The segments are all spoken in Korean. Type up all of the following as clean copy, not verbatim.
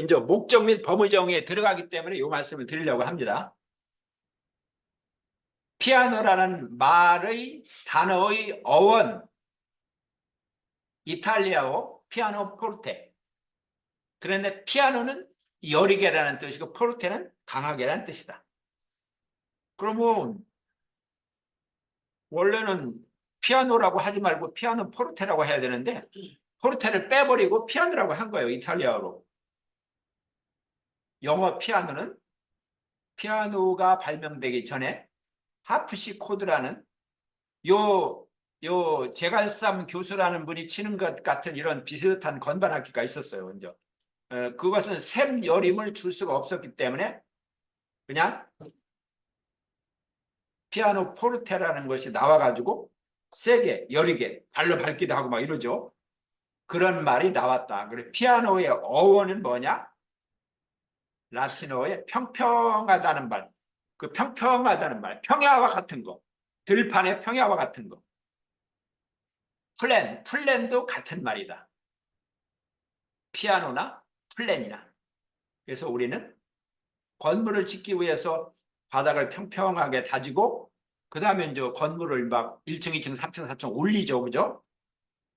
이제 목적 및 범의정에 들어가기 때문에 이 말씀을 드리려고 합니다. 피아노라는 말의 단어의 어원, 이탈리아어 피아노 포르테. 그런데 피아노는 여리게라는 뜻이고 포르테는 강하게라는 뜻이다. 그러면 원래는 피아노라고 하지 말고 피아노 포르테라고 해야 되는데 포르테를 빼버리고 피아노라고 한 거예요. 이탈리아어로. 영어 피아노는 피아노가 발명되기 전에 하프시코드라는 제갈삼 교수라는 분이 치는 것 같은 이런 비슷한 건반악기가 있었어요. 먼저. 그것은 셈 여림을 줄 수가 없었기 때문에 그냥 피아노 포르테라는 것이 나와가지고 세게 여리게 발로 밟기도 하고 막 이러죠. 그런 말이 나왔다. 그래 피아노의 어원은 뭐냐? 라틴어의 평평하다는 말. 그 평평하다는 말. 평야와 같은 거. 들판의 평야와 같은 거. 플랜도 같은 말이다. 피아노나 플랜이나. 그래서 우리는 건물을 짓기 위해서 바닥을 평평하게 다지고 그 다음에 이제 건물을 막 1층, 2층, 3층, 4층 올리죠. 그죠?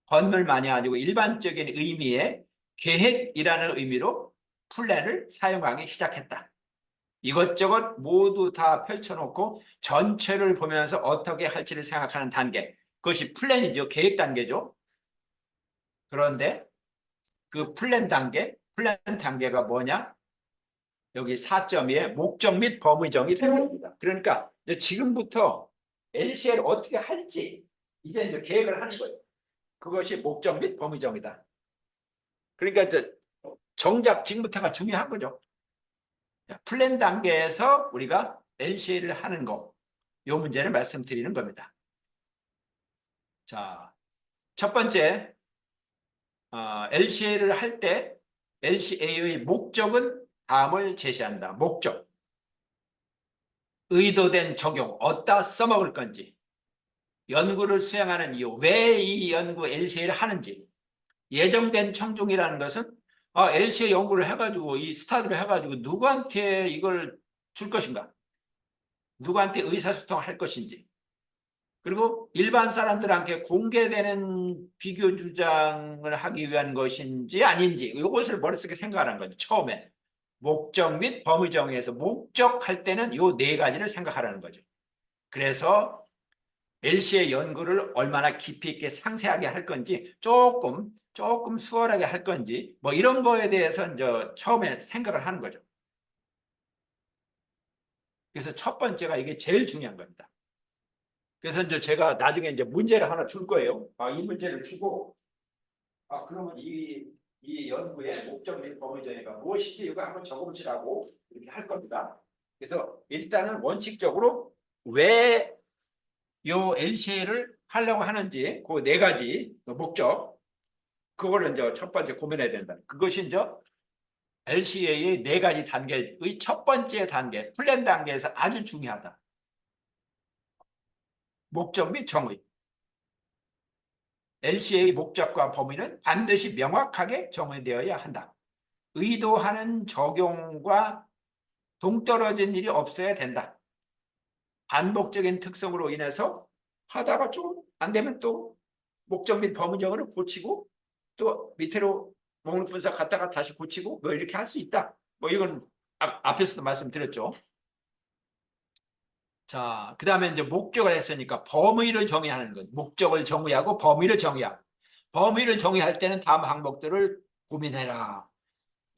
건물만이 아니고 일반적인 의미의 계획이라는 의미로 플랜을 사용하기 시작했다. 이것저것 모두 다 펼쳐놓고 전체를 보면서 어떻게 할지를 생각하는 단계. 그것이 플랜이죠. 계획 단계죠. 그런데 그 플랜 단계가 뭐냐? 여기 4.2에 목적 및 범의정이 됩니다. 그러니까 이제 지금부터 LCL을 어떻게 할지 이제 계획을 하는 거예요. 그것이 목적 및 범의정이다. 그러니까 이제 정작 지금부터가 중요한 거죠. 플랜 단계에서 우리가 LCL을 하는 거, 이 문제를 말씀드리는 겁니다. 자, 첫 번째, LCA를 할 때 LCA의 목적은 다음을 제시한다. 목적. 의도된 적용, 어디다 써먹을 건지. 연구를 수행하는 이유, 왜 이 연구 LCA를 하는지. 예정된 청중이라는 것은 LCA 연구를 해가지고 이 스타디를 해가지고 누구한테 이걸 줄 것인가? 누구한테 의사소통을 할 것인지. 그리고 일반 사람들한테 공개되는 비교 주장을 하기 위한 것인지 아닌지 이것을 머릿속에 생각하는 거죠. 처음에 목적 및 범위 정의에서 목적할 때는 이 네 가지를 생각하라는 거죠. 그래서 LC의 연구를 얼마나 깊이 있게 상세하게 할 건지 조금 수월하게 할 건지 뭐 이런 거에 대해서 이제 처음에 생각을 하는 거죠. 그래서 첫 번째가 이게 제일 중요한 겁니다. 그래서 이제 제가 나중에 이제 문제를 하나 줄 거예요. 이 문제를 주고, 그러면 이 연구의 목적 및 범위정의가 무엇인지 이거 한번 적어보시라고 이렇게 할 겁니다. 그래서 일단은 원칙적으로 왜 요 LCA를 하려고 하는지 그 네 가지 목적, 그거를 이제 첫 번째 고민해야 된다. 그것이 이제 LCA의 네 가지 단계의 첫 번째 단계, 플랜 단계에서 아주 중요하다. 목적 및 정의. LCA의 목적과 범위는 반드시 명확하게 정의되어야 한다. 의도하는 적용과 동떨어진 일이 없어야 된다. 반복적인 특성으로 인해서 하다가 좀 안 되면 또 목적 및 범위적으로 고치고 또 밑으로 목록 분석 갔다가 다시 고치고 뭐 이렇게 할 수 있다. 뭐 이건 앞에서도 말씀드렸죠. 자, 그 다음에 이제 목적을 했으니까 범위를 정의하는 것. 목적을 정의하고 범위를 정의하고. 범위를 정의할 때는 다음 항목들을 고민해라.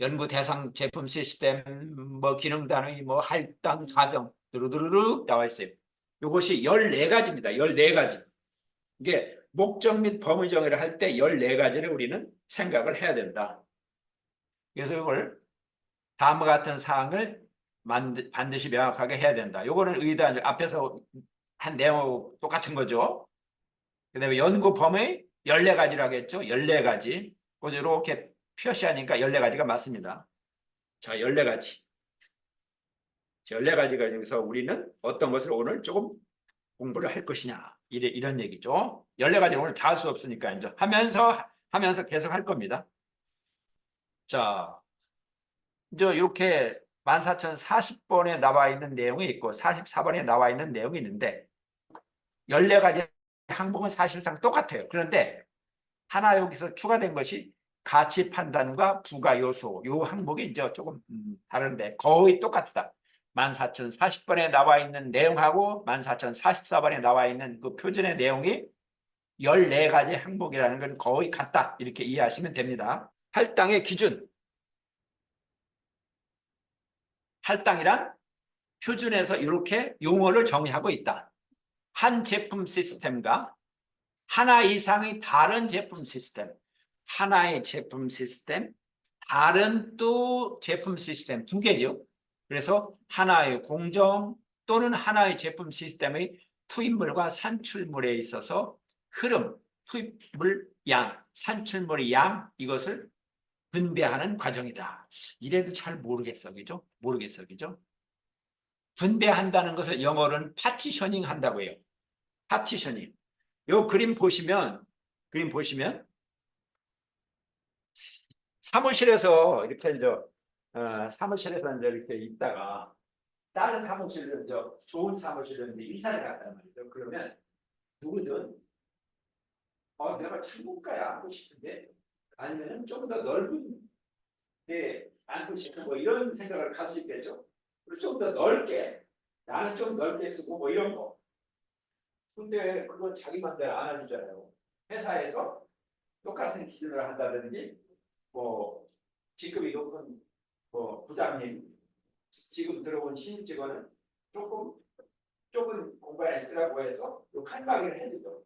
연구 대상 제품 시스템, 뭐 기능 단위, 뭐 할당 과정, 두루두루루 나와 있어요. 이것이 14가지입니다. 14가지. 이게 목적 및 범위 정의를 할 때 14가지를 우리는 생각을 해야 된다. 그래서 이걸 다음과 같은 사항을 반드시 명확하게 해야 된다. 이거는 의도한 앞에서 한 내용 똑같은 거죠. 그 다음에 연구 범위 14가지라고 했죠. 14가지. 그래서 이렇게 표시하니까 14가지가 맞습니다. 자, 14가지. 14가지가 중에서 우리는 어떤 것을 오늘 조금 공부를 할 것이냐. 이런 얘기죠. 14가지는 오늘 다 할 수 없으니까 이제 하면서 계속 할 겁니다. 자, 이제 이렇게 14,040번에 나와 있는 내용이 있고 44번에 나와 있는 내용이 있는데 14가지 항목은 사실상 똑같아요. 그런데 하나 여기서 추가된 것이 가치 판단과 부가 요소, 요 항목이 이제 조금 다른데 거의 똑같다. 14,040번에 나와 있는 내용하고 14,044번에 나와 있는 그 표준의 내용이 14가지 항목이라는 건 거의 같다. 이렇게 이해하시면 됩니다. 할당의 기준. 할당이란 표준에서 이렇게 용어를 정의하고 있다. 한 제품 시스템과 하나 이상의 다른 제품 시스템, 하나의 제품 시스템, 다른 또 제품 시스템 두 개죠. 그래서 하나의 공정 또는 하나의 제품 시스템의 투입물과 산출물에 있어서 흐름, 투입물 양, 산출물의 양 이것을 분배하는 과정이다. 이래도 잘 모르겠어, 그죠? 모르겠어, 그죠? 분배한다는 것을 영어로는 파티셔닝 한다고 해요. 파티셔닝. 요 그림 보시면 사무실에서 이렇게 사무실에서 이제 이렇게 있다가 다른 사무실로 이제 좋은 사무실로 이제 이사를 갔단 말이죠. 그러면 누구든 내가 창문가에 앉고 싶은데 아니면 좀 더 넓은 데 앉고 싶은 뭐 이런 생각을 갈 수 있겠죠. 그리고 좀 더 넓게 나는 좀 넓게 쓰고 뭐 이런 거. 근데 그건 자기 맘대로 안 해주잖아요. 회사에서 똑같은 기준을 한다든지 뭐 직급이 높은 뭐 부장님 지금 들어온 신입 직원은 조금 좁은 공간에 쓰라고 해서 칸막이를 해주죠.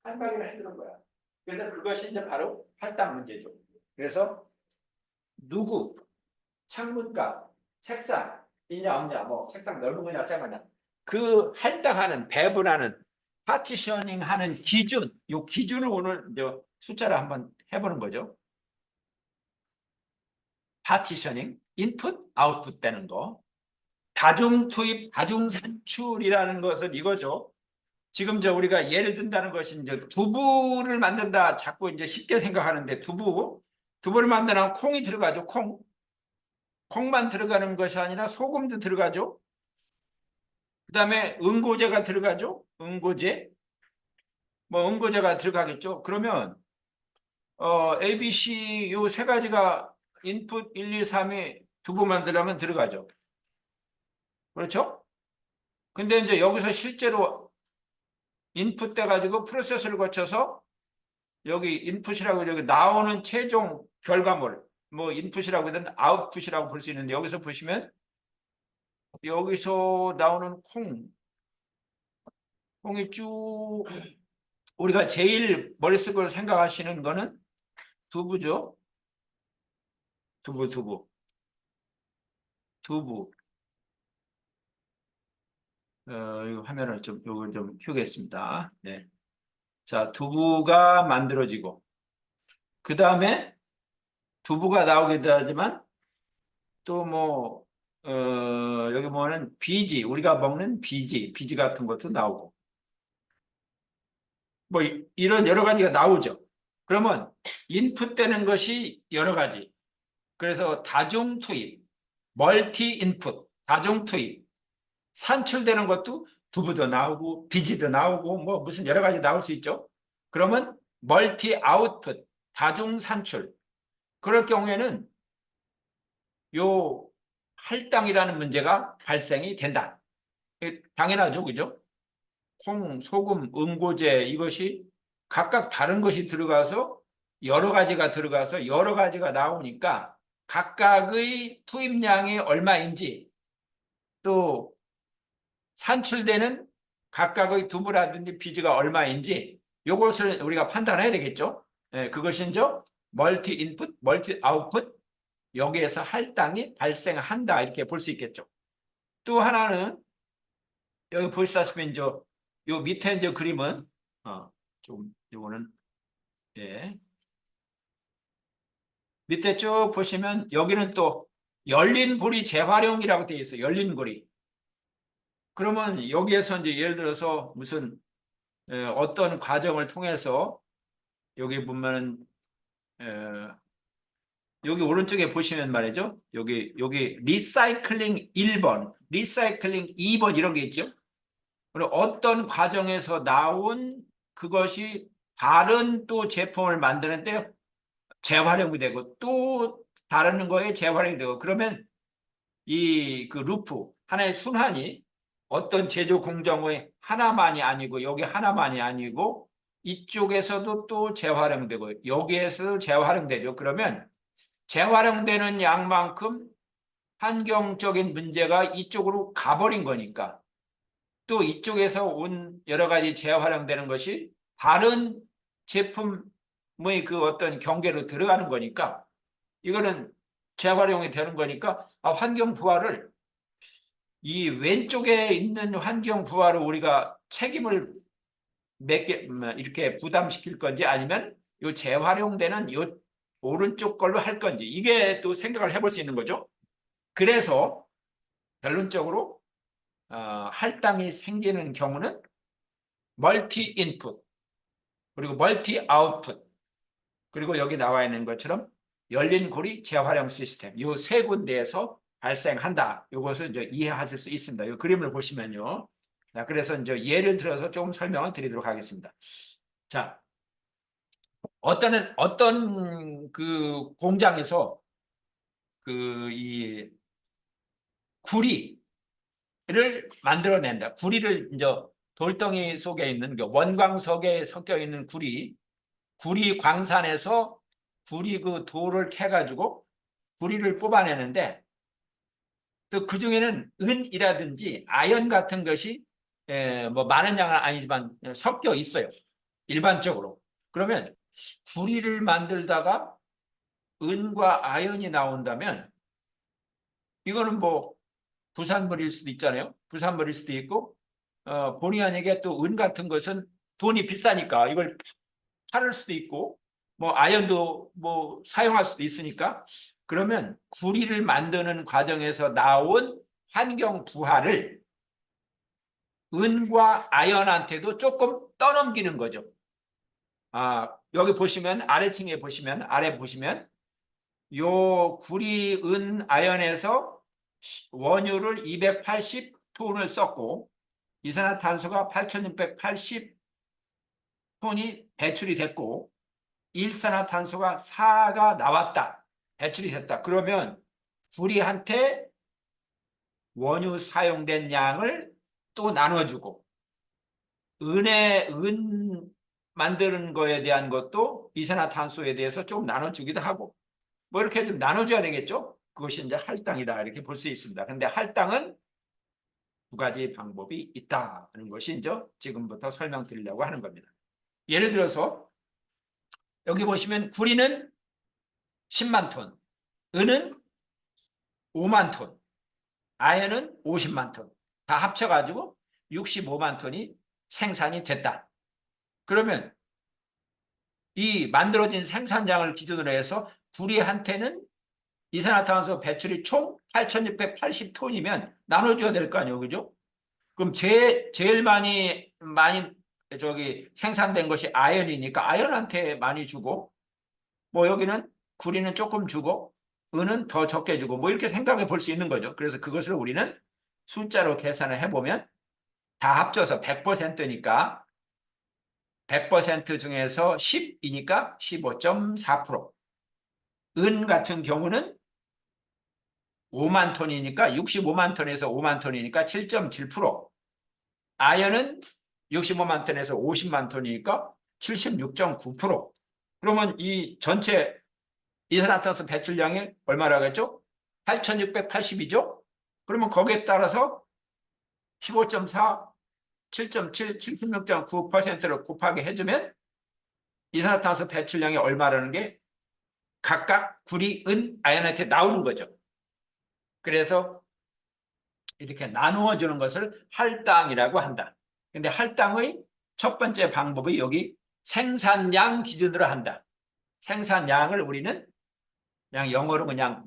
칸막이를 해주는 거야. 그래서 그것이 이제 바로 할당 문제죠. 그래서 누구, 창문가, 책상 있냐 없냐, 뭐 책상 넓은 거냐 작은 그 할당하는 배분하는 파티셔닝하는 기준, 요 기준을 오늘 이제 숫자를 한번 해보는 거죠. 파티셔닝, 인풋, 아웃풋 되는 거. 다중 투입, 다중 산출이라는 것은 이거죠. 지금 우리가 예를 든다는 것이 이제 두부를 만든다 자꾸 이제 쉽게 생각하는데 두부를 만드는 콩이 들어가죠. 콩만 들어가는 것이 아니라 소금도 들어가죠. 그다음에 응고제가 들어가죠. 응고제. 뭐 응고제가 들어가겠죠. 그러면 A, B, C 요 세 가지가 인풋 1, 2, 3이 두부 만들려면 들어가죠. 그렇죠? 근데 이제 여기서 실제로 인풋 돼 가지고 프로세스를 거쳐서 여기 인풋이라고 여기 나오는 최종 결과물 뭐 인풋이라고 하든 아웃풋이라고 볼 수 있는데 여기서 보시면 여기서 나오는 콩이 쭉 우리가 제일 머릿속으로 생각하시는 거는 두부죠. 두부. 이 화면을 요걸 좀 키우겠습니다. 네. 자, 두부가 만들어지고 그 다음에 두부가 나오기도 하지만 또 뭐 여기 보면은 비지 우리가 먹는 비지 같은 것도 나오고 뭐 이런 여러 가지가 나오죠. 그러면 인풋되는 것이 여러 가지. 그래서 다중 투입, 멀티 인풋, 다중 투입, 산출되는 것도 두부도 나오고 비지도 나오고 뭐 무슨 여러 가지 나올 수 있죠. 그러면 멀티 아웃풋, 다중 산출. 그럴 경우에는 요 할당이라는 문제가 발생이 된다. 당연하죠, 그죠? 콩, 소금, 응고제 이것이 각각 다른 것이 들어가서 여러 가지가 들어가서 여러 가지가 나오니까 각각의 투입량이 얼마인지 또 산출되는 각각의 두부라든지 비지가 얼마인지 이것을 우리가 판단해야 되겠죠. 그것이 이제 멀티 인풋, 멀티 아웃풋 여기에서 할당이 발생한다 이렇게 볼 수 있겠죠. 또 하나는 여기 보시다시피 이제 요 밑에 이제 그림은 좀 요거는 예 밑에 쭉 보시면 여기는 또 열린 고리 재활용이라고 되어 있어요. 열린 고리. 그러면 여기에서 이제 예를 들어서 무슨 어떤 과정을 통해서 여기 보면은 여기 오른쪽에 보시면 말이죠. 여기 리사이클링 1번, 리사이클링 2번 이런 게 있죠. 그리고 어떤 과정에서 나온 그것이 다른 또 제품을 만드는데 재활용이 되고 또 다른 거에 재활용이 되고 그러면 이 그 루프 하나의 순환이 어떤 제조 공정의 하나만이 아니고 여기 하나만이 아니고 이쪽에서도 또 재활용되고 여기에서 재활용되죠. 그러면 재활용되는 양만큼 환경적인 문제가 이쪽으로 가버린 거니까 또 이쪽에서 온 여러 가지 재활용되는 것이 다른 제품의 그 어떤 경계로 들어가는 거니까 이거는 재활용이 되는 거니까 환경 부활을 이 왼쪽에 있는 환경 부활을 우리가 책임을 몇 개 이렇게 부담시킬 건지 아니면 이 재활용되는 이 오른쪽 걸로 할 건지 이게 또 생각을 해볼 수 있는 거죠. 그래서 결론적으로 할당이 생기는 경우는 멀티 인풋 그리고 멀티 아웃풋 그리고 여기 나와 있는 것처럼 열린 고리 재활용 시스템 이 세 군데에서 발생한다. 이것을 이제 이해하실 수 있습니다. 이 그림을 보시면요. 자, 그래서 이제 예를 들어서 조금 설명을 드리도록 하겠습니다. 자, 어떤 그 공장에서 그 이 구리를 만들어낸다. 구리를 이제 돌덩이 속에 있는 원광 속에 섞여 있는 구리 광산에서 구리 그 돌을 캐가지고 구리를 뽑아내는데 또 그 중에는 은이라든지 아연 같은 것이 뭐 많은 양은 아니지만 섞여 있어요. 일반적으로. 그러면 구리를 만들다가 은과 아연이 나온다면 이거는 뭐 부산물일 수도 있잖아요. 부산물일 수도 있고 본의 아니게 또 은 같은 것은 돈이 비싸니까 이걸 팔을 수도 있고 뭐 아연도 뭐 사용할 수도 있으니까 그러면 구리를 만드는 과정에서 나온 환경 부하를 은과 아연한테도 조금 떠넘기는 거죠. 여기 보시면 아래층에 보시면 아래 보시면 요 구리 은 아연에서 원유를 280톤을 썼고 이산화탄소가 8680톤이 배출이 됐고 일산화탄소가 4가 나왔다. 배출이 됐다. 그러면 구리한테 원유 사용된 양을 또 나눠주고 은 만드는 거에 대한 것도 이산화탄소에 대해서 좀 나눠주기도 하고 뭐 이렇게 좀 나눠줘야 되겠죠. 그것이 이제 할당이다 이렇게 볼 수 있습니다. 그런데 할당은 두 가지 방법이 있다는 것이 이제 지금부터 설명드리려고 하는 겁니다. 예를 들어서 여기 보시면 구리는 10만 톤, 은은 5만 톤, 아연은 50만 톤. 다 합쳐가지고 65만 톤이 생산이 됐다. 그러면 이 만들어진 생산량을 기준으로 해서 구리한테는 이산화탄소 배출이 총 8,680톤이면 나눠줘야 될 거 아니에요. 그죠? 그럼 제일 많이 생산된 것이 아연이니까 아연한테 많이 주고 뭐 여기는 구리는 조금 주고 은은 더 적게 주고 뭐 이렇게 생각해 볼 수 있는 거죠. 그래서 그것을 우리는 숫자로 계산을 해보면 다 합쳐서 100%니까 100% 중에서 10이니까 15.4%. 은 같은 경우는 5만 톤이니까 65만 톤에서 5만 톤이니까 7.7%. 아연은 65만 톤에서 50만 톤이니까 76.9%. 그러면 이 전체 이산화탄소 배출량이 얼마라고 했죠? 8,680이죠? 그러면 거기에 따라서 15.4, 7.7, 76.9%를 곱하게 해주면 이산화탄소 배출량이 얼마라는 게 각각 구리, 은, 아연한테 나오는 거죠. 그래서 이렇게 나누어 주는 것을 할당이라고 한다. 근데 할당의 첫 번째 방법이 여기 생산량 기준으로 한다. 생산량을 우리는 그냥 영어로 그냥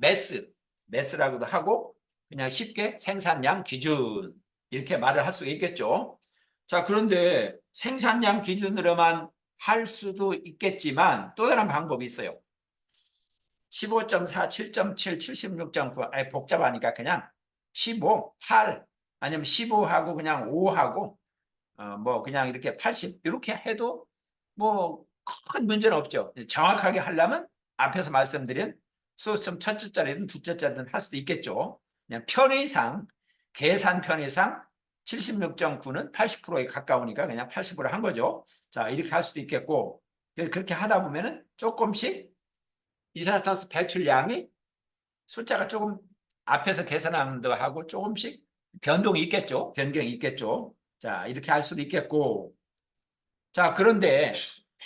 매스라고도 하고 그냥 쉽게 생산량 기준 이렇게 말을 할 수 있겠죠. 자, 그런데 생산량 기준으로만 할 수도 있겠지만 또 다른 방법이 있어요. 15.4, 7.7, 76.9. 아예 복잡하니까 그냥 15, 8 아니면 15하고 그냥 5하고 뭐 그냥 이렇게 80 이렇게 해도 뭐 큰 문제는 없죠. 정확하게 하려면 앞에서 말씀드린 수점 첫 자짜리든 두 자짜리든 할 수도 있겠죠. 그냥 편의상 계산 편의상 76.9는 80%에 가까우니까 그냥 80으로 한 거죠. 자, 이렇게 할 수도 있겠고, 그렇게 하다 보면은 조금씩 이산화탄소 배출량이 숫자가 조금 앞에서 계산하는 거하고 조금씩 변동이 있겠죠. 변경이 있겠죠. 자, 이렇게 할 수도 있겠고. 자, 그런데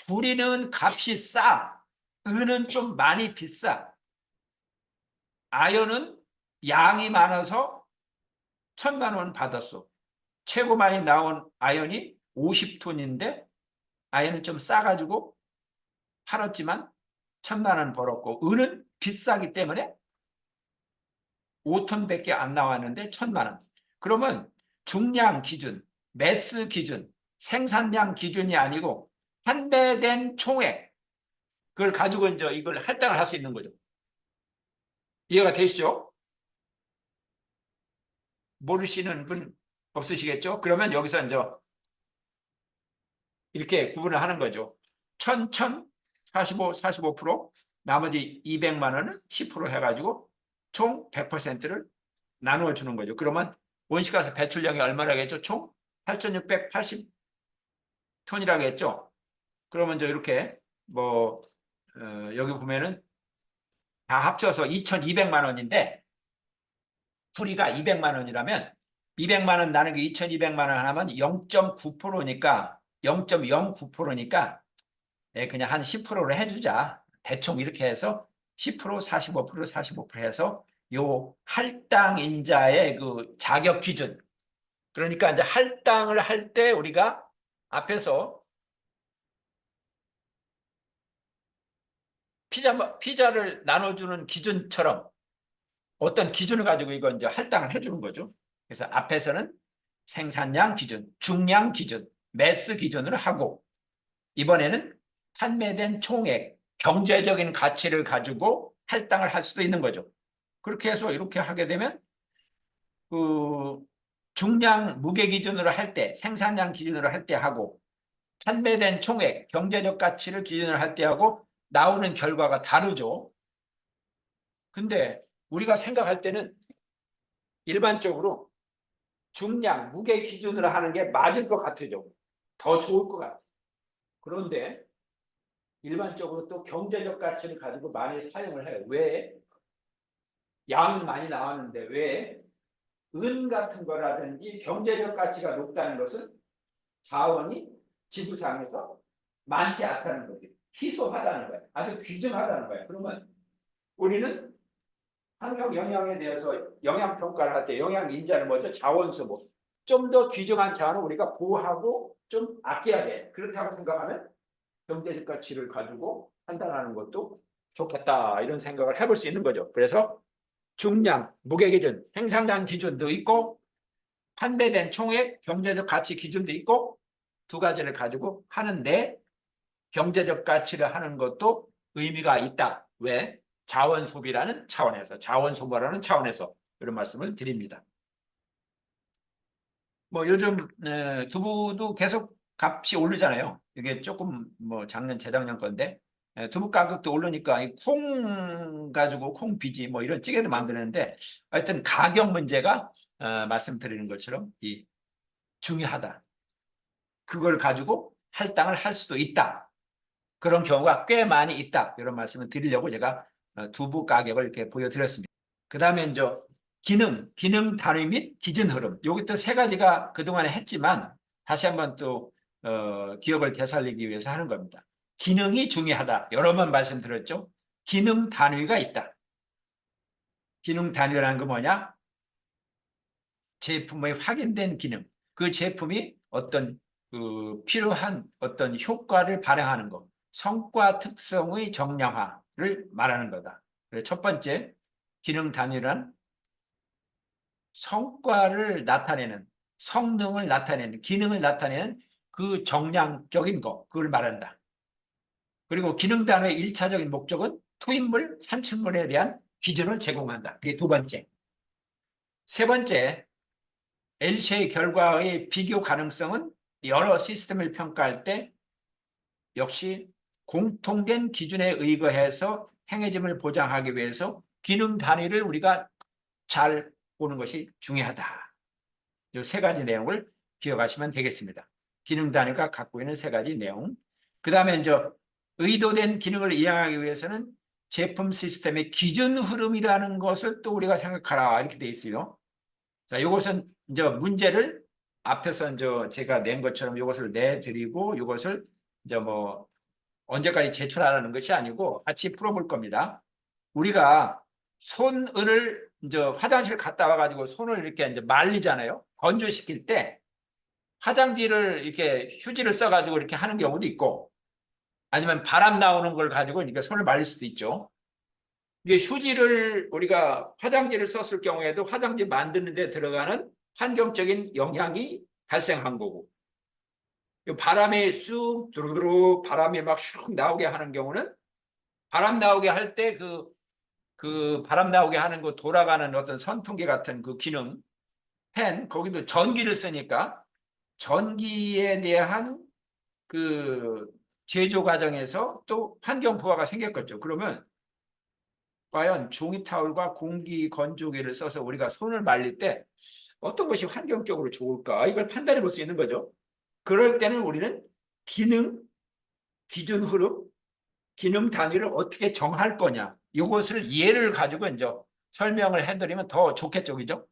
구리는 값이 싸. 은은 좀 많이 비싸. 아연은 양이 많아서 1,000만 원 받았어. 최고 많이 나온 아연이 50톤인데 아연은 좀 싸가지고 팔았지만 1,000만 원 벌었고, 은은 비싸기 때문에 5톤밖에 안 나왔는데 1,000만 원. 그러면 중량 기준, 매스 기준, 생산량 기준이 아니고 판매된 총액, 그걸 가지고 이제 이걸 할당을 할 수 있는 거죠. 이해가 되시죠? 모르시는 분 없으시겠죠? 그러면 여기서 이제 이렇게 구분을 하는 거죠. 45, 45%, 나머지 200만 원을 10% 해가지고 총 100%를 나누어 주는 거죠. 그러면 온실가스 배출량이 얼마라겠죠? 총 8,680톤이라고 했죠. 그러면 이제 이렇게 뭐 여기 보면은 다 합쳐서 2,200만 원인데 풀이가 200만 원이라면 200만 원 나누기 2,200만 원 하면 0.9%니까 0.09%니까 그냥 한 10%로 해주자. 대충 이렇게 해서 10%, 45%, 45% 해서 요 할당인자의 그 자격 기준. 그러니까 이제 할당을 할 때 우리가 앞에서 피자를 나눠주는 기준처럼 어떤 기준을 가지고 이거 이제 할당을 해주는 거죠. 그래서 앞에서는 생산량 기준, 중량 기준, 매스 기준으로 하고 이번에는 판매된 총액, 경제적인 가치를 가지고 할당을 할 수도 있는 거죠. 그렇게 해서 이렇게 하게 되면 그 중량 무게 기준으로 할 때, 생산량 기준으로 할 때 하고 판매된 총액, 경제적 가치를 기준으로 할 때 하고 나오는 결과가 다르죠. 근데 우리가 생각할 때는 일반적으로 중량, 무게 기준으로 하는 게 맞을 것 같아요. 더 좋을 것 같아요. 그런데 일반적으로 또 경제적 가치를 가지고 많이 사용을 해요. 왜? 양은 많이 나왔는데 왜? 은 같은 거라든지 경제적 가치가 높다는 것은 자원이 지구상에서 많지 않다는 거죠. 희소하다는 거예요. 아주 귀중하다는 거예요. 그러면 우리는 환경 영향에 대해서 영향 평가를 할 때 영향 인자는 뭐죠? 자원수 뭐. 좀 더 귀중한 자원을 우리가 보호하고 좀 아껴야 돼. 그렇다고 생각하면 경제적 가치를 가지고 판단하는 것도 좋겠다. 이런 생각을 해볼 수 있는 거죠. 그래서 중량, 무게 기준, 생산량 기준도 있고 판매된 총액, 경제적 가치 기준도 있고 두 가지를 가지고 하는데 경제적 가치를 하는 것도 의미가 있다. 왜? 자원 소비라는 차원에서, 자원 소모라는 차원에서 이런 말씀을 드립니다. 뭐 요즘 두부도 계속 값이 오르잖아요. 이게 조금 뭐 작년 재작년 건데 두부 가격도 오르니까 이 콩 가지고 콩비지 뭐 이런 찌개도 만드는데 하여튼 가격 문제가 말씀드리는 것처럼 이 중요하다. 그걸 가지고 할당을 할 수도 있다. 그런 경우가 꽤 많이 있다. 이런 말씀을 드리려고 제가 두부 가격을 이렇게 보여드렸습니다. 그 다음에 이제 기능 단위 및 기준 흐름. 여기 또 세 가지가 그동안에 했지만 다시 한번 또 기억을 되살리기 위해서 하는 겁니다. 기능이 중요하다. 여러 번 말씀드렸죠. 기능 단위가 있다. 기능 단위라는 건 뭐냐? 제품의 확인된 기능. 그 제품이 어떤 필요한 어떤 효과를 발행하는 것. 성과 특성의 정량화를 말하는 거다. 그래서 첫 번째 기능 단위란 성과를 나타내는, 성능을 나타내는, 기능을 나타내는 그 정량적인 거, 그걸 말한다. 그리고 기능 단위의 1차적인 목적은 투입물, 산출물에 대한 기준을 제공한다. 그게 두 번째. 세 번째, LCA 결과의 비교 가능성은 여러 시스템을 평가할 때 역시 공통된 기준에 의거해서 행해짐을 보장하기 위해서 기능 단위를 우리가 잘 보는 것이 중요하다. 이 세 가지 내용을 기억하시면 되겠습니다. 기능 단위가 갖고 있는 세 가지 내용. 그 다음에 이제 의도된 기능을 이행하기 위해서는 제품 시스템의 기준 흐름이라는 것을 또 우리가 생각하라 이렇게 돼 있어요. 자, 이것은 이제 문제를 앞에서 이제 제가 낸 것처럼 이것을 내드리고 이것을 이제 뭐 언제까지 제출하라는 것이 아니고 같이 풀어볼 겁니다. 우리가 손을 이제 화장실 갔다 와가지고 손을 이렇게 이제 말리잖아요. 건조시킬 때 화장지를 이렇게 휴지를 써가지고 이렇게 하는 경우도 있고 아니면 바람 나오는 걸 가지고 이렇게 손을 말릴 수도 있죠. 이게 휴지를 우리가 화장지를 썼을 경우에도 화장지 만드는 데 들어가는 환경적인 영향이 발생한 거고 바람에 쑥 두루두루 바람이 막 슉 나오게 하는 경우는 바람 나오게 할 때 그 바람 나오게 하는 거 돌아가는 어떤 선풍기 같은 그 기능 팬 거기도 전기를 쓰니까 전기에 대한 그 제조 과정에서 또 환경 부하가 생겼겠죠. 그러면 과연 종이 타올과 공기 건조기를 써서 우리가 손을 말릴 때 어떤 것이 환경적으로 좋을까 이걸 판단해 볼 수 있는 거죠. 그럴 때는 우리는 기능, 기준 흐름, 기능 단위를 어떻게 정할 거냐 이것을 예를 가지고 이제 설명을 해드리면 더 좋겠죠. 그죠?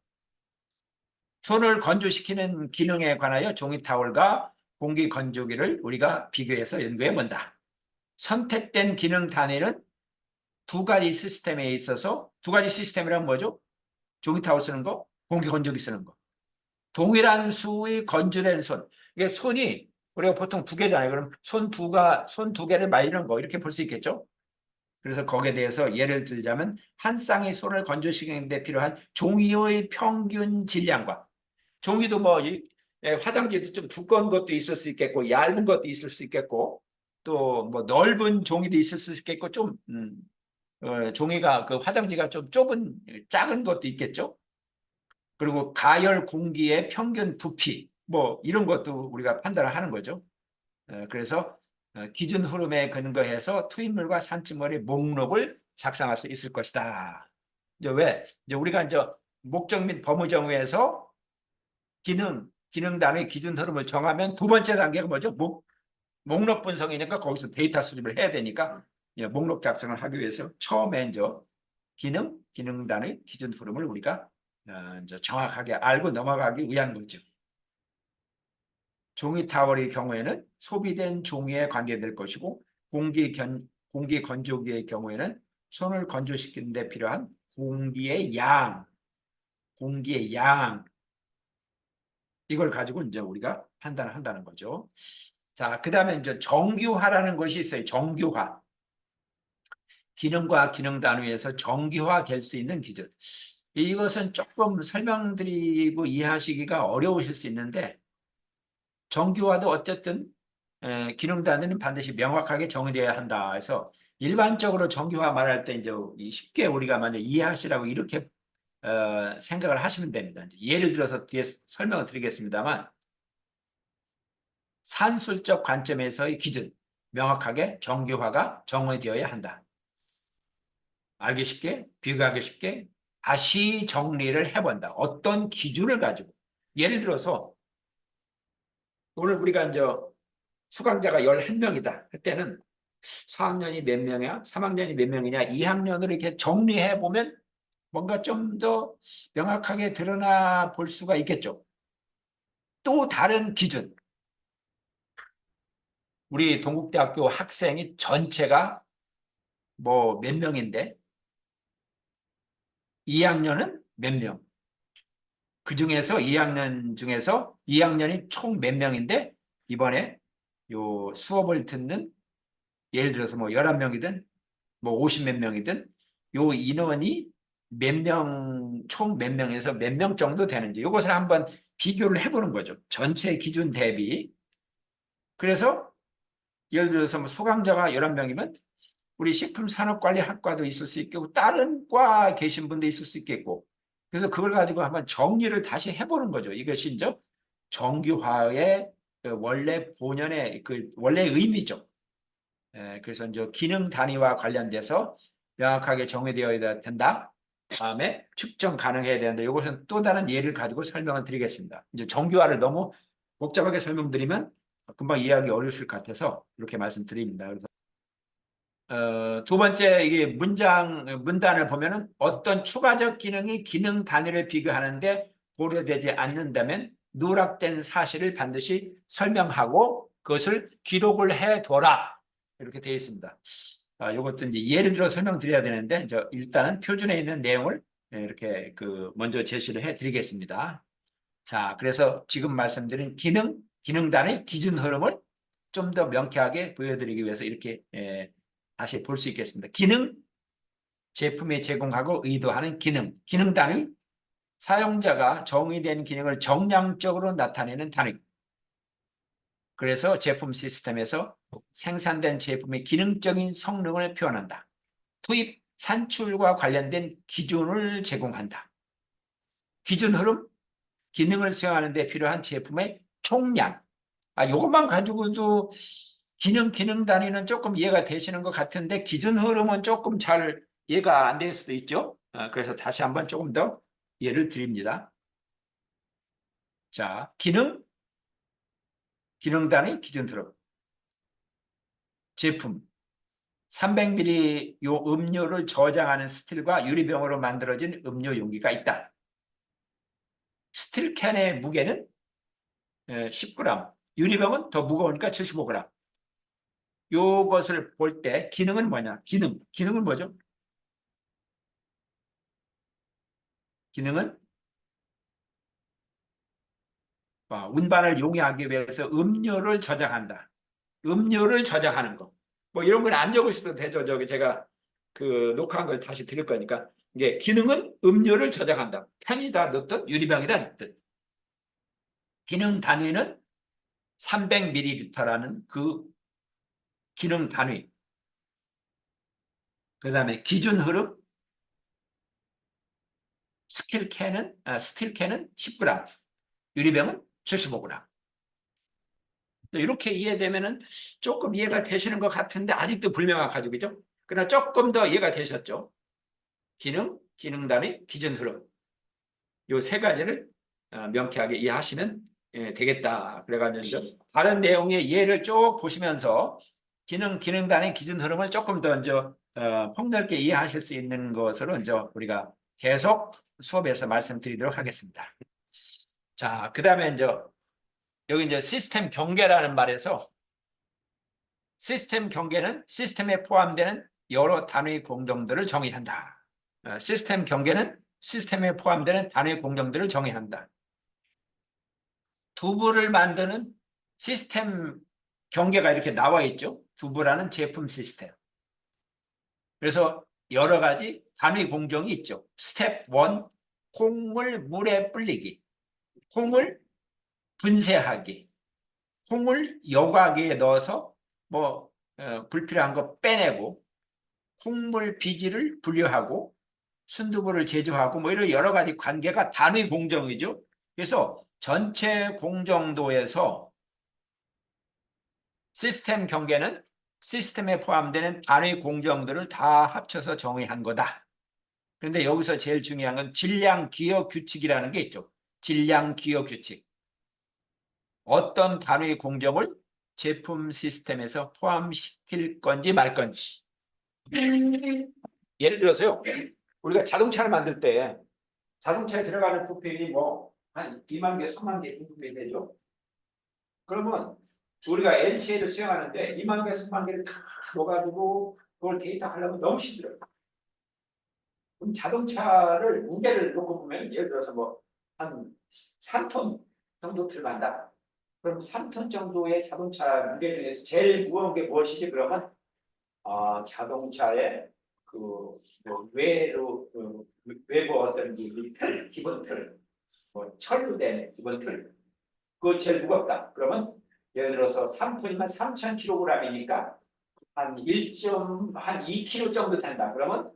손을 건조시키는 기능에 관하여 종이 타올과 공기 건조기를 우리가 비교해서 연구해 본다. 선택된 기능 단위는 두 가지 시스템에 있어서 두 가지 시스템이란 뭐죠? 종이 타올 쓰는 거, 공기 건조기 쓰는 거. 동일한 수의 건조된 손. 이게 손이 우리가 보통 두 개잖아요. 그럼 손 두 개를 말리는 거 이렇게 볼 수 있겠죠? 그래서 거기에 대해서 예를 들자면 한 쌍의 손을 건조시키는 데 필요한 종이의 평균 질량과 종이도 뭐 화장지도 좀 두꺼운 것도 있을 수 있겠고 얇은 것도 있을 수 있겠고 또 뭐 넓은 종이도 있을 수 있겠고 좀 종이가 그 화장지가 좀 좁은 작은 것도 있겠죠. 그리고 가열 공기의 평균 부피 뭐 이런 것도 우리가 판단을 하는 거죠. 그래서 기준 흐름에 근거해서 투입물과 산출물의 목록을 작성할 수 있을 것이다. 이제 왜? 이제 우리가 이제 목적 및 법무정의에서 기능 단위 기준 흐름을 정하면 두 번째 단계가 뭐죠? 목록 분석이니까 거기서 데이터 수집을 해야 되니까 목록 작성을 하기 위해서 처음에 이제 기능 단위 기준 흐름을 우리가 이제 정확하게 알고 넘어가기 위한 거죠. 종이 타월의 경우에는 소비된 종이에 관계될 것이고 공기 건조기의 경우에는 손을 건조시키는 데 필요한 공기의 양 이걸 가지고 이제 우리가 판단을 한다는 거죠. 자, 그 다음에 이제 정규화라는 것이 있어요. 정규화. 기능과 기능 단위에서 정규화 될 수 있는 기준. 이것은 조금 설명드리고 이해하시기가 어려우실 수 있는데 정규화도 어쨌든 기능 단위는 반드시 명확하게 정의되어야 한다. 해서 일반적으로 정규화 말할 때 이제 쉽게 우리가 만약 이해하시라고 이렇게 생각을 하시면 됩니다. 예를 들어서 뒤에 설명을 드리겠습니다만 산술적 관점에서의 기준 명확하게 정규화가 정의되어야 한다. 알기 쉽게 비교하기 쉽게 다시 정리를 해본다. 어떤 기준을 가지고 예를 들어서 오늘 우리가 이제 수강자가 11명이다 할 때는 4학년이 몇 명이야? 3학년이 몇 명이냐? 2학년으로 이렇게 정리해 보면 뭔가 좀 더 명확하게 드러나 볼 수가 있겠죠. 또 다른 기준. 우리 동국대학교 학생이 전체가 뭐 몇 명인데 2학년은 몇 명? 그 중에서 2학년 중에서 2학년이 총 몇 명인데 이번에 요 수업을 듣는 예를 들어서 뭐 11명이든 뭐 50 몇 명이든 요 인원이 몇 명, 총 몇 명에서 몇 명 정도 되는지 이것을 한번 비교를 해보는 거죠. 전체 기준 대비. 그래서 예를 들어서 뭐 수강자가 11명이면 우리 식품산업관리학과도 있을 수 있고 다른 과 계신 분도 있을 수 있겠고 그래서 그걸 가지고 한번 정리를 다시 해보는 거죠. 이것이 이제 정규화의 그 원래 본연의 그 원래 의미죠. 그래서 이제 기능 단위와 관련돼서 명확하게 정의되어야 된다. 다음에 측정 가능해야 되는데 이것은 또 다른 예를 가지고 설명을 드리겠습니다. 이제 정규화를 너무 복잡하게 설명드리면 금방 이해하기 어려우실 것 같아서 이렇게 말씀드립니다. 그래서 두 번째 이게 문단을 보면은 어떤 추가적 기능이 기능 단위를 비교하는데 고려되지 않는다면 누락된 사실을 반드시 설명하고 그것을 기록을 해둬라 이렇게 되어 있습니다. 이것도 이제 예를 들어 설명드려야 되는데 이제 일단은 표준에 있는 내용을 이렇게 그 먼저 제시를 해드리겠습니다. 자, 그래서 지금 말씀드린 기능 단위 기준 흐름을 좀 더 명쾌하게 보여드리기 위해서 이렇게 다시 볼 수 있겠습니다. 기능, 제품이 제공하고 의도하는 기능 단위, 사용자가 정의된 기능을 정량적으로 나타내는 단위. 그래서 제품 시스템에서 생산된 제품의 기능적인 성능을 표현한다. 투입, 산출과 관련된 기준을 제공한다. 기준 흐름, 기능을 수행하는 데 필요한 제품의 총량. 이것만 가지고도 기능 단위는 조금 이해가 되시는 것 같은데 기준 흐름은 조금 잘 이해가 안 될 수도 있죠. 그래서 다시 한번 조금 더 예를 드립니다. 자, 기능 단위 기준 흐름. 제품 300ml 요 음료를 저장하는 스틸과 유리병으로 만들어진 음료 용기가 있다. 스틸 캔의 무게는 10g, 유리병은 더 무거우니까 75g. 요것을 볼 때 기능은 뭐냐? 기능은 뭐죠? 기능은 운반을 용이하기 위해서 음료를 저장한다. 음료를 저장하는 거. 뭐 이런 건 안 적으셔도 되죠. 저기 제가 그 녹화한 걸 다시 드릴 거니까. 이게 기능은 음료를 저장한다. 캔이다 넣든 유리병이다 넣든. 기능 단위는 300ml라는 그 기능 단위. 그 다음에 기준 흐름. 스틸캔은 10g. 유리병은 75g. 또 이렇게 이해되면은 조금 이해가 되시는 것 같은데 아직도 불명확하죠, 그죠? 그러나 조금 더 이해가 되셨죠? 기능 단위, 기준 흐름. 요 세 가지를 명쾌하게 이해하시면 되겠다. 그래가지고 다른 내용의 예를 쭉 보시면서 기능 단위, 기준 흐름을 조금 더 이제 폭넓게 이해하실 수 있는 것으로 이제 우리가 계속 수업에서 말씀드리도록 하겠습니다. 자, 그 다음에 이제 여기 이제 시스템 경계라는 말에서 시스템 경계는 시스템에 포함되는 여러 단위 공정들을 정의한다. 시스템 경계는 시스템에 포함되는 단위 공정들을 정의한다. 두부를 만드는 시스템 경계가 이렇게 나와 있죠. 두부라는 제품 시스템. 그래서 여러 가지 단위 공정이 있죠. 스텝 1, 콩을 물에 불리기, 콩을 분쇄하기, 콩을 여과기에 넣어서 뭐 불필요한 거 빼내고 콩물 비지를 분류하고 순두부를 제조하고 뭐 이런 여러 가지 관계가 단위 공정이죠. 그래서 전체 공정도에서 시스템 경계는 시스템에 포함되는 단위 공정들을 다 합쳐서 정의한 거다. 그런데 여기서 제일 중요한 건 질량 기여 규칙이라는 게 있죠. 질량 기여 규칙. 어떤 단위 공정을 제품 시스템에서 포함시킬 건지 말 건지. 예를 들어서요. 우리가 자동차를 만들 때 자동차에 들어가는 부품이 뭐 한 2만 개, 3만 개 부품이 되죠. 그러면 우리가 LCA를 수행하는데 2만 개, 3만 개를 다 넣어가지고 그걸 데이터 하려면 너무 힘들어요. 그럼 자동차를 무게를 놓고 보면 예를 들어서 뭐 한 3톤 정도 들어간다. 그럼 3톤 정도의 자동차 무게 중에서 제일 무거운 게 무엇이지? 그러면 자동차의 그 외부 어떤 기본 틀, 뭐 철로 된 기본 틀, 그거 제일 무겁다. 그러면 예를 들어서 3톤이면 3,000kg이니까 한 2kg 정도 된다. 그러면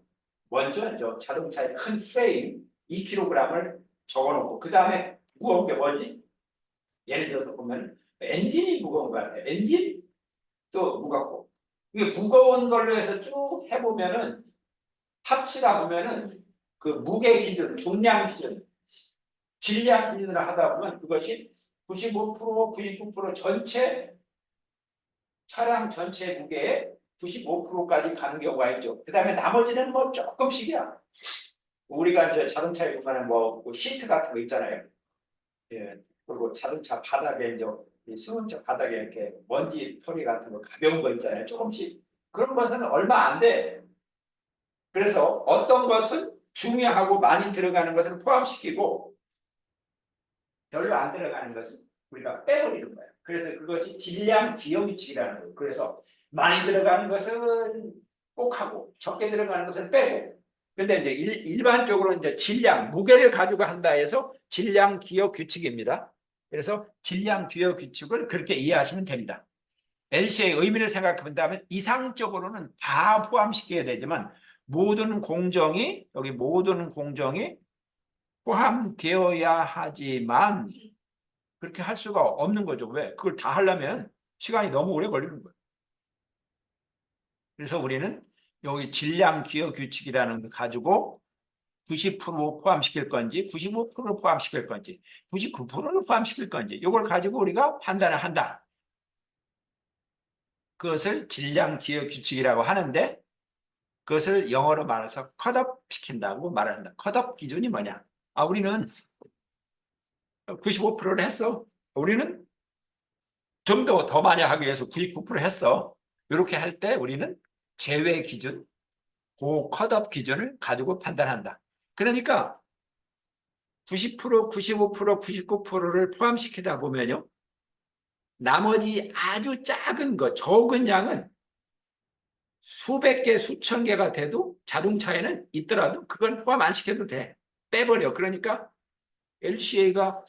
먼저 저 자동차의 큰 프레임 2kg을 적어놓고 그 다음에 무거운 게 뭐지? 예를 들어서 보면 엔진이 무거운 거 같아요. 엔진 또 무겁고 이게 무거운 걸로 해서 쭉 해보면은 합치다 보면은 그 무게 기준, 중량 기준, 질량 기준으로 하다 보면 그것이 95%, 99% 전체 차량 전체 무게의 95%까지 가는 경우가 있죠. 그 다음에 나머지는 뭐 조금씩이야. 우리가 이제 자동차에 보면 뭐 시트 같은 거 있잖아요. 예. 그리고 자동차 바닥에 이제 이 수동차 바닥에 이렇게 먼지 털이 같은 거 가벼운 거 있잖아요. 조금씩 그런 것은 얼마 안 돼. 그래서 어떤 것은 중요하고 많이 들어가는 것을 포함시키고 별로 안 들어가는 것은 우리가 빼버리는 거예요. 그래서 그것이 질량 기여규칙이라는 거예요. 그래서 많이 들어가는 것은 꼭 하고 적게 들어가는 것은 빼고. 근데 이제 일반적으로 이제 질량, 무게를 가지고 한다 해서 질량 기여 규칙입니다. 그래서 질량 기여 규칙을 그렇게 이해하시면 됩니다. LC의 의미를 생각해 본다면 이상적으로는 다 포함시켜야 되지만 모든 공정이 여기 모든 공정이 포함되어야 하지만 그렇게 할 수가 없는 거죠. 왜? 그걸 다 하려면 시간이 너무 오래 걸리는 거예요. 그래서 우리는 여기 질량 기여 규칙이라는 걸 가지고 90% 포함시킬 건지 95%를 포함시킬 건지 99%를 포함시킬 건지 이걸 가지고 우리가 판단을 한다. 그것을 질량 기여 규칙이라고 하는데 그것을 영어로 말해서 컷업 시킨다고 말을 한다. 컷업 기준이 뭐냐? 우리는 95%를 했어. 우리는 좀 더 많이 하기 위해서 99% 했어. 이렇게 할 때 우리는 제외 기준, 그 컷업 기준을 가지고 판단한다. 그러니까 90%, 95%, 99%를 포함시키다 보면요. 나머지 아주 작은 거, 적은 양은 수백 개, 수천 개가 돼도 자동차에는 있더라도 그건 포함 안 시켜도 돼. 빼버려. 그러니까 LCA가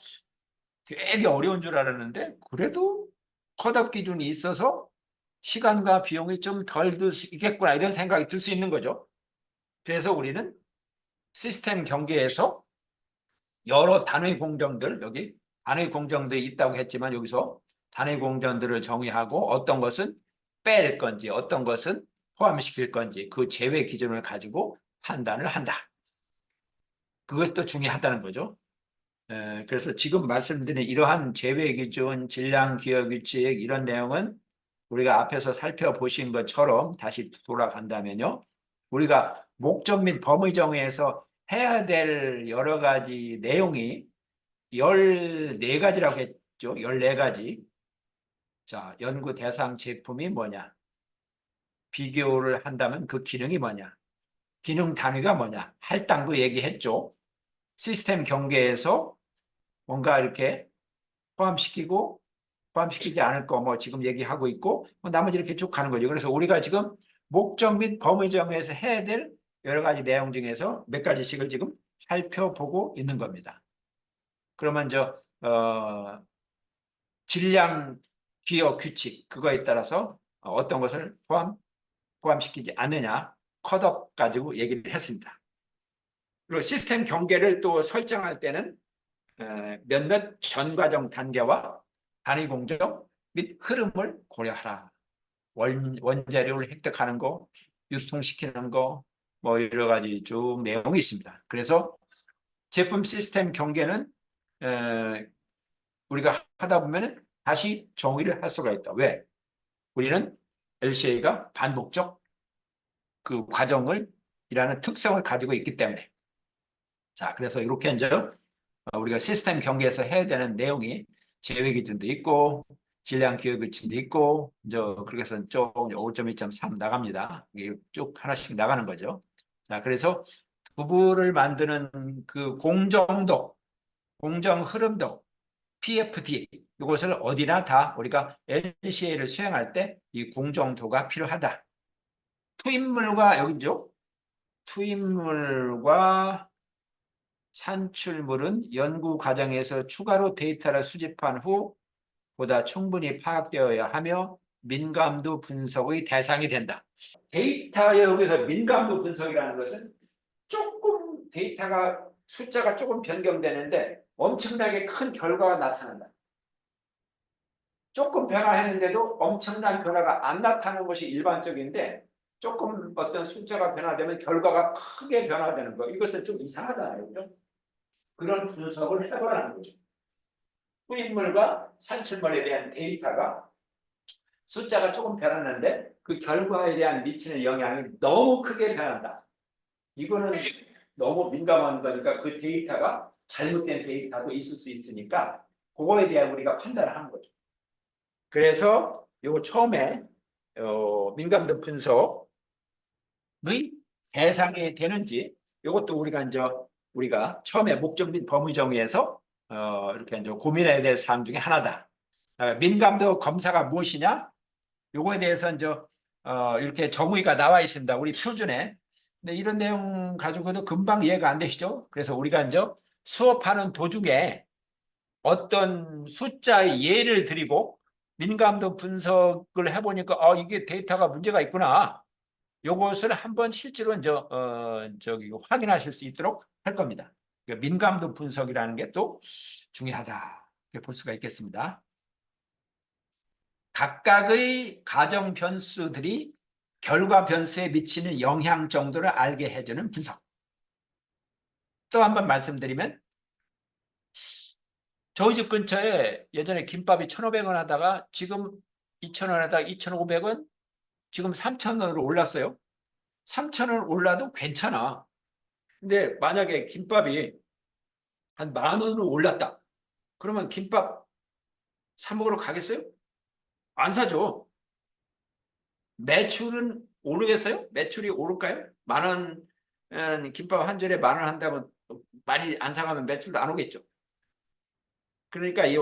되게 어려운 줄 알았는데 그래도 컷업 기준이 있어서 시간과 비용이 좀 덜 들 수 있겠구나 이런 생각이 들 수 있는 거죠. 그래서 우리는 시스템 경계에서 여러 단위 공정들 여기 단위 공정들이 있다고 했지만 여기서 단위 공정들을 정의하고 어떤 것은 뺄 건지 어떤 것은 포함시킬 건지 그 제외 기준을 가지고 판단을 한다. 그것도 중요하다는 거죠. 그래서 지금 말씀드린 이러한 제외 기준, 질량 기여 규칙 이런 내용은 우리가 앞에서 살펴보신 것처럼 다시 돌아간다면요. 우리가 목적 및 범위 정의에서 해야 될 여러 가지 내용이 14가지라고 했죠. 14가지. 자, 연구 대상 제품이 뭐냐? 비교를 한다면 그 기능이 뭐냐? 기능 단위가 뭐냐? 할당도 얘기했죠. 시스템 경계에서 뭔가 이렇게 포함시키고 포함시키지 않을 거 뭐 지금 얘기하고 있고 나머지 이렇게 쭉 가는 거죠. 그래서 우리가 지금 목적 및 범위 정의에서 해야 될 여러 가지 내용 중에서 몇 가지씩을 지금 살펴보고 있는 겁니다. 그러면 질량 기여 규칙 그거에 따라서 어떤 것을 포함시키지 않느냐 컷업 가지고 얘기를 했습니다. 그리고 시스템 경계를 또 설정할 때는 몇몇 전과정 단계와 단위 공정 및 흐름을 고려하라. 원자료를 획득하는 거, 유통시키는 거, 뭐 여러 가지 쭉 내용이 있습니다. 그래서 제품 시스템 경계는 우리가 하다 보면 다시 정의를 할 수가 있다. 왜? 우리는 LCA가 반복적 그 과정을 이라는 특성을 가지고 있기 때문에. 자, 그래서 이렇게 이제 우리가 시스템 경계에서 해야 되는 내용이 제외 기준도 있고 질량 기여 규칙도 있고 이제 그렇게 해서 쭉 5.2.3 나갑니다. 이게 쭉 하나씩 나가는 거죠. 자, 그래서 부부를 만드는 그 공정도, 공정 흐름도 PFD 이것을 어디나 다 우리가 LCA를 수행할 때 이 공정도가 필요하다. 투입물과 여기죠. 투입물과 산출물은 연구 과정에서 추가로 데이터를 수집한 후 보다 충분히 파악되어야 하며 민감도 분석의 대상이 된다. 데이터에 여기서 민감도 분석이라는 것은 조금 데이터가 숫자가 조금 변경되는데 엄청나게 큰 결과가 나타난다. 조금 변화했는데도 엄청난 변화가 안 나타나는 것이 일반적인데 조금 어떤 숫자가 변화되면 결과가 크게 변화되는 거. 이것은 좀 이상하잖아요. 그죠? 그런 분석을 해보라는 거죠. 후인물과 산출물에 대한 데이터가 숫자가 조금 변했는데 그 결과에 대한 미치는 영향이 너무 크게 변한다. 이거는 너무 민감한 거니까 그 데이터가 잘못된 데이터도 있을 수 있으니까 그거에 대한 우리가 판단을 하는 거죠. 그래서 요거 처음에 민감도 분석의 대상이 되는지 이것도 우리가 처음에 목적 및 범위 정의에서 이렇게 이제 고민해야 될 사항 중에 하나다. 민감도 검사가 무엇이냐? 요거에 대해서 이제 이렇게 정의가 나와 있습니다. 우리 표준에. 근데 이런 내용 가지고도 금방 이해가 안 되시죠? 그래서 우리가 이제 수업하는 도중에 어떤 숫자의 예를 드리고 민감도 분석을 해보니까 이게 데이터가 문제가 있구나. 요것을 한번 실제로 이제 저기 확인하실 수 있도록 할 겁니다. 그러니까 민감도 분석이라는 게 또 중요하다. 이렇게 볼 수가 있겠습니다. 각각의 가정 변수들이 결과 변수에 미치는 영향 정도를 알게 해주는 분석. 또 한번 말씀드리면 저희 집 근처에 예전에 김밥이 1,500원 하다가 지금 2,000원 하다가 2,500원, 지금 3,000원으로 올랐어요. 3,000원 올라도 괜찮아. 근데 만약에 김밥이 한 10,000원으로 올랐다. 그러면 김밥 사 먹으러 가겠어요? 안 사죠. 매출은 오르겠어요? 매출이 오를까요? 10,000원, 김밥 한 줄에 10,000원 한다면 많이 안 사가면 매출도 안 오겠죠. 그러니까 이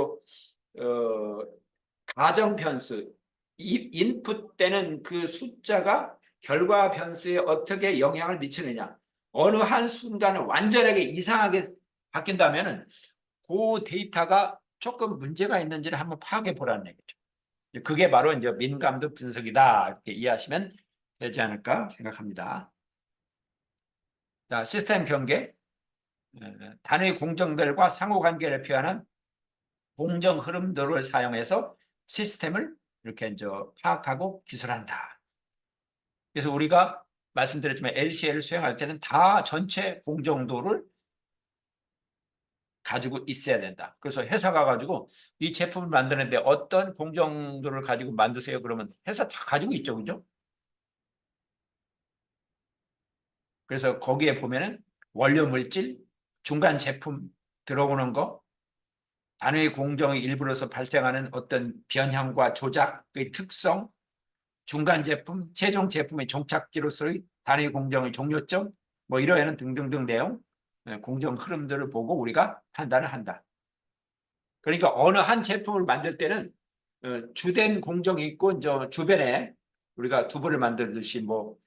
가정 변수, 인풋 때는 그 숫자가 결과 변수에 어떻게 영향을 미치느냐. 어느 한 순간은 완전하게 이상하게 바뀐다면은 그 데이터가 조금 문제가 있는지를 한번 파악해 보라는 얘기죠. 그게 바로 이제 민감도 분석이다. 이렇게 이해하시면 되지 않을까 생각합니다. 자, 시스템 경계. 단위 공정들과 상호관계를 표현한 공정 흐름도를 사용해서 시스템을 이렇게 이제 파악하고 기술한다. 그래서 우리가 말씀드렸지만 LCL을 수행할 때는 다 전체 공정도를 가지고 있어야 된다. 그래서 회사가 가지고 이 제품을 만드는데 어떤 공정도를 가지고 만드세요? 그러면 회사 다 가지고 있죠. 그죠? 그래서 거기에 보면은 원료 물질, 중간 제품 들어오는 거, 단위 공정의 일부로서 발생하는 어떤 변형과 조작의 특성, 중간 제품, 최종 제품의 종착지로서의 단위 공정의 종료점, 뭐 이러한 등등등 내용, 공정 흐름들을 보고 우리가 판단을 한다. 그러니까 어느 한 제품을 만들 때는 주된 공정이 있고 이제 주변에 우리가 두부를 만들듯이 뭐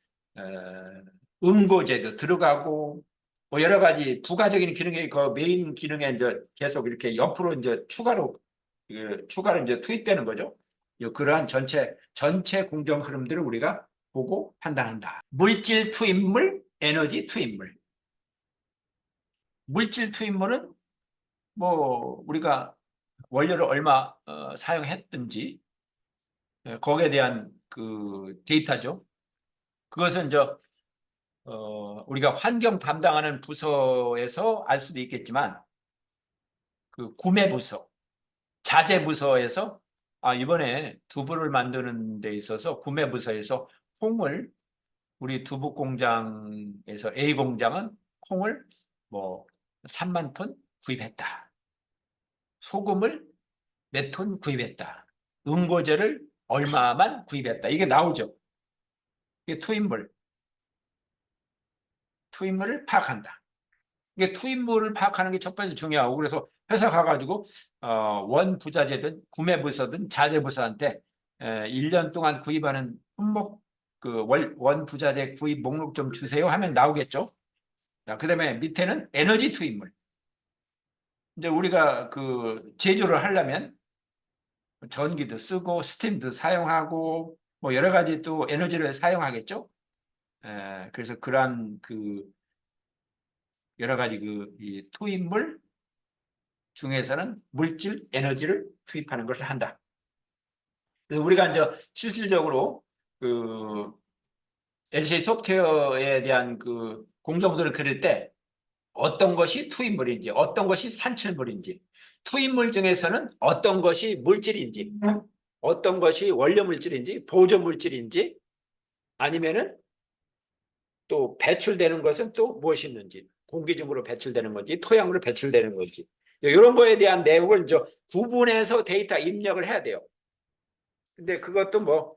음고제도 들어가고 뭐 여러 가지 부가적인 기능이 그 메인 기능에 이제 계속 이렇게 옆으로 이제 추가로 이제 투입되는 거죠. 그러한 전체 공정 흐름들을 우리가 보고 판단한다. 물질 투입물, 에너지 투입물. 물질 투입물은 뭐 우리가 원료를 얼마 사용했든지 거기에 대한 그 데이터죠. 그것은 우리가 환경 담당하는 부서에서 알 수도 있겠지만 그 구매 부서, 자재 부서에서 이번에 두부를 만드는 데 있어서 구매 부서에서 콩을 우리 두부 공장에서 A 공장은 콩을 뭐 3만 톤 구입했다. 소금을 몇 톤 구입했다. 응고제를 얼마만 구입했다. 이게 나오죠. 이게 투입물을 파악한다. 이게 투입물을 파악하는 게 첫 번째 중요하고 그래서 회사 가가지고 원 부자재든 구매 부서든 자재 부서한테 1년 동안 구입하는 품목 그 원 부자재 구입 목록 좀 주세요 하면 나오겠죠. 자, 그다음에 밑에는 에너지 투입물. 이제 우리가 그 제조를 하려면 전기도 쓰고 스팀도 사용하고 뭐 여러 가지 또 에너지를 사용하겠죠. 그래서 그러한 그 여러 가지 이 투입물 중에서는 물질, 에너지를 투입하는 것을 한다. 그래서 우리가 이제 실질적으로 그 LCD 소프트웨어에 대한 그 공정도를 그릴 때 어떤 것이 투입물인지, 어떤 것이 산출물인지, 투입물 중에서는 어떤 것이 물질인지, 어떤 것이 원료 물질인지, 보조 물질인지, 아니면은 또 배출되는 것은 또 무엇이 있는지, 공기 중으로 배출되는 건지, 토양으로 배출되는 건지, 이런 거에 대한 내용을 이제 구분해서 데이터 입력을 해야 돼요. 근데 그것도 뭐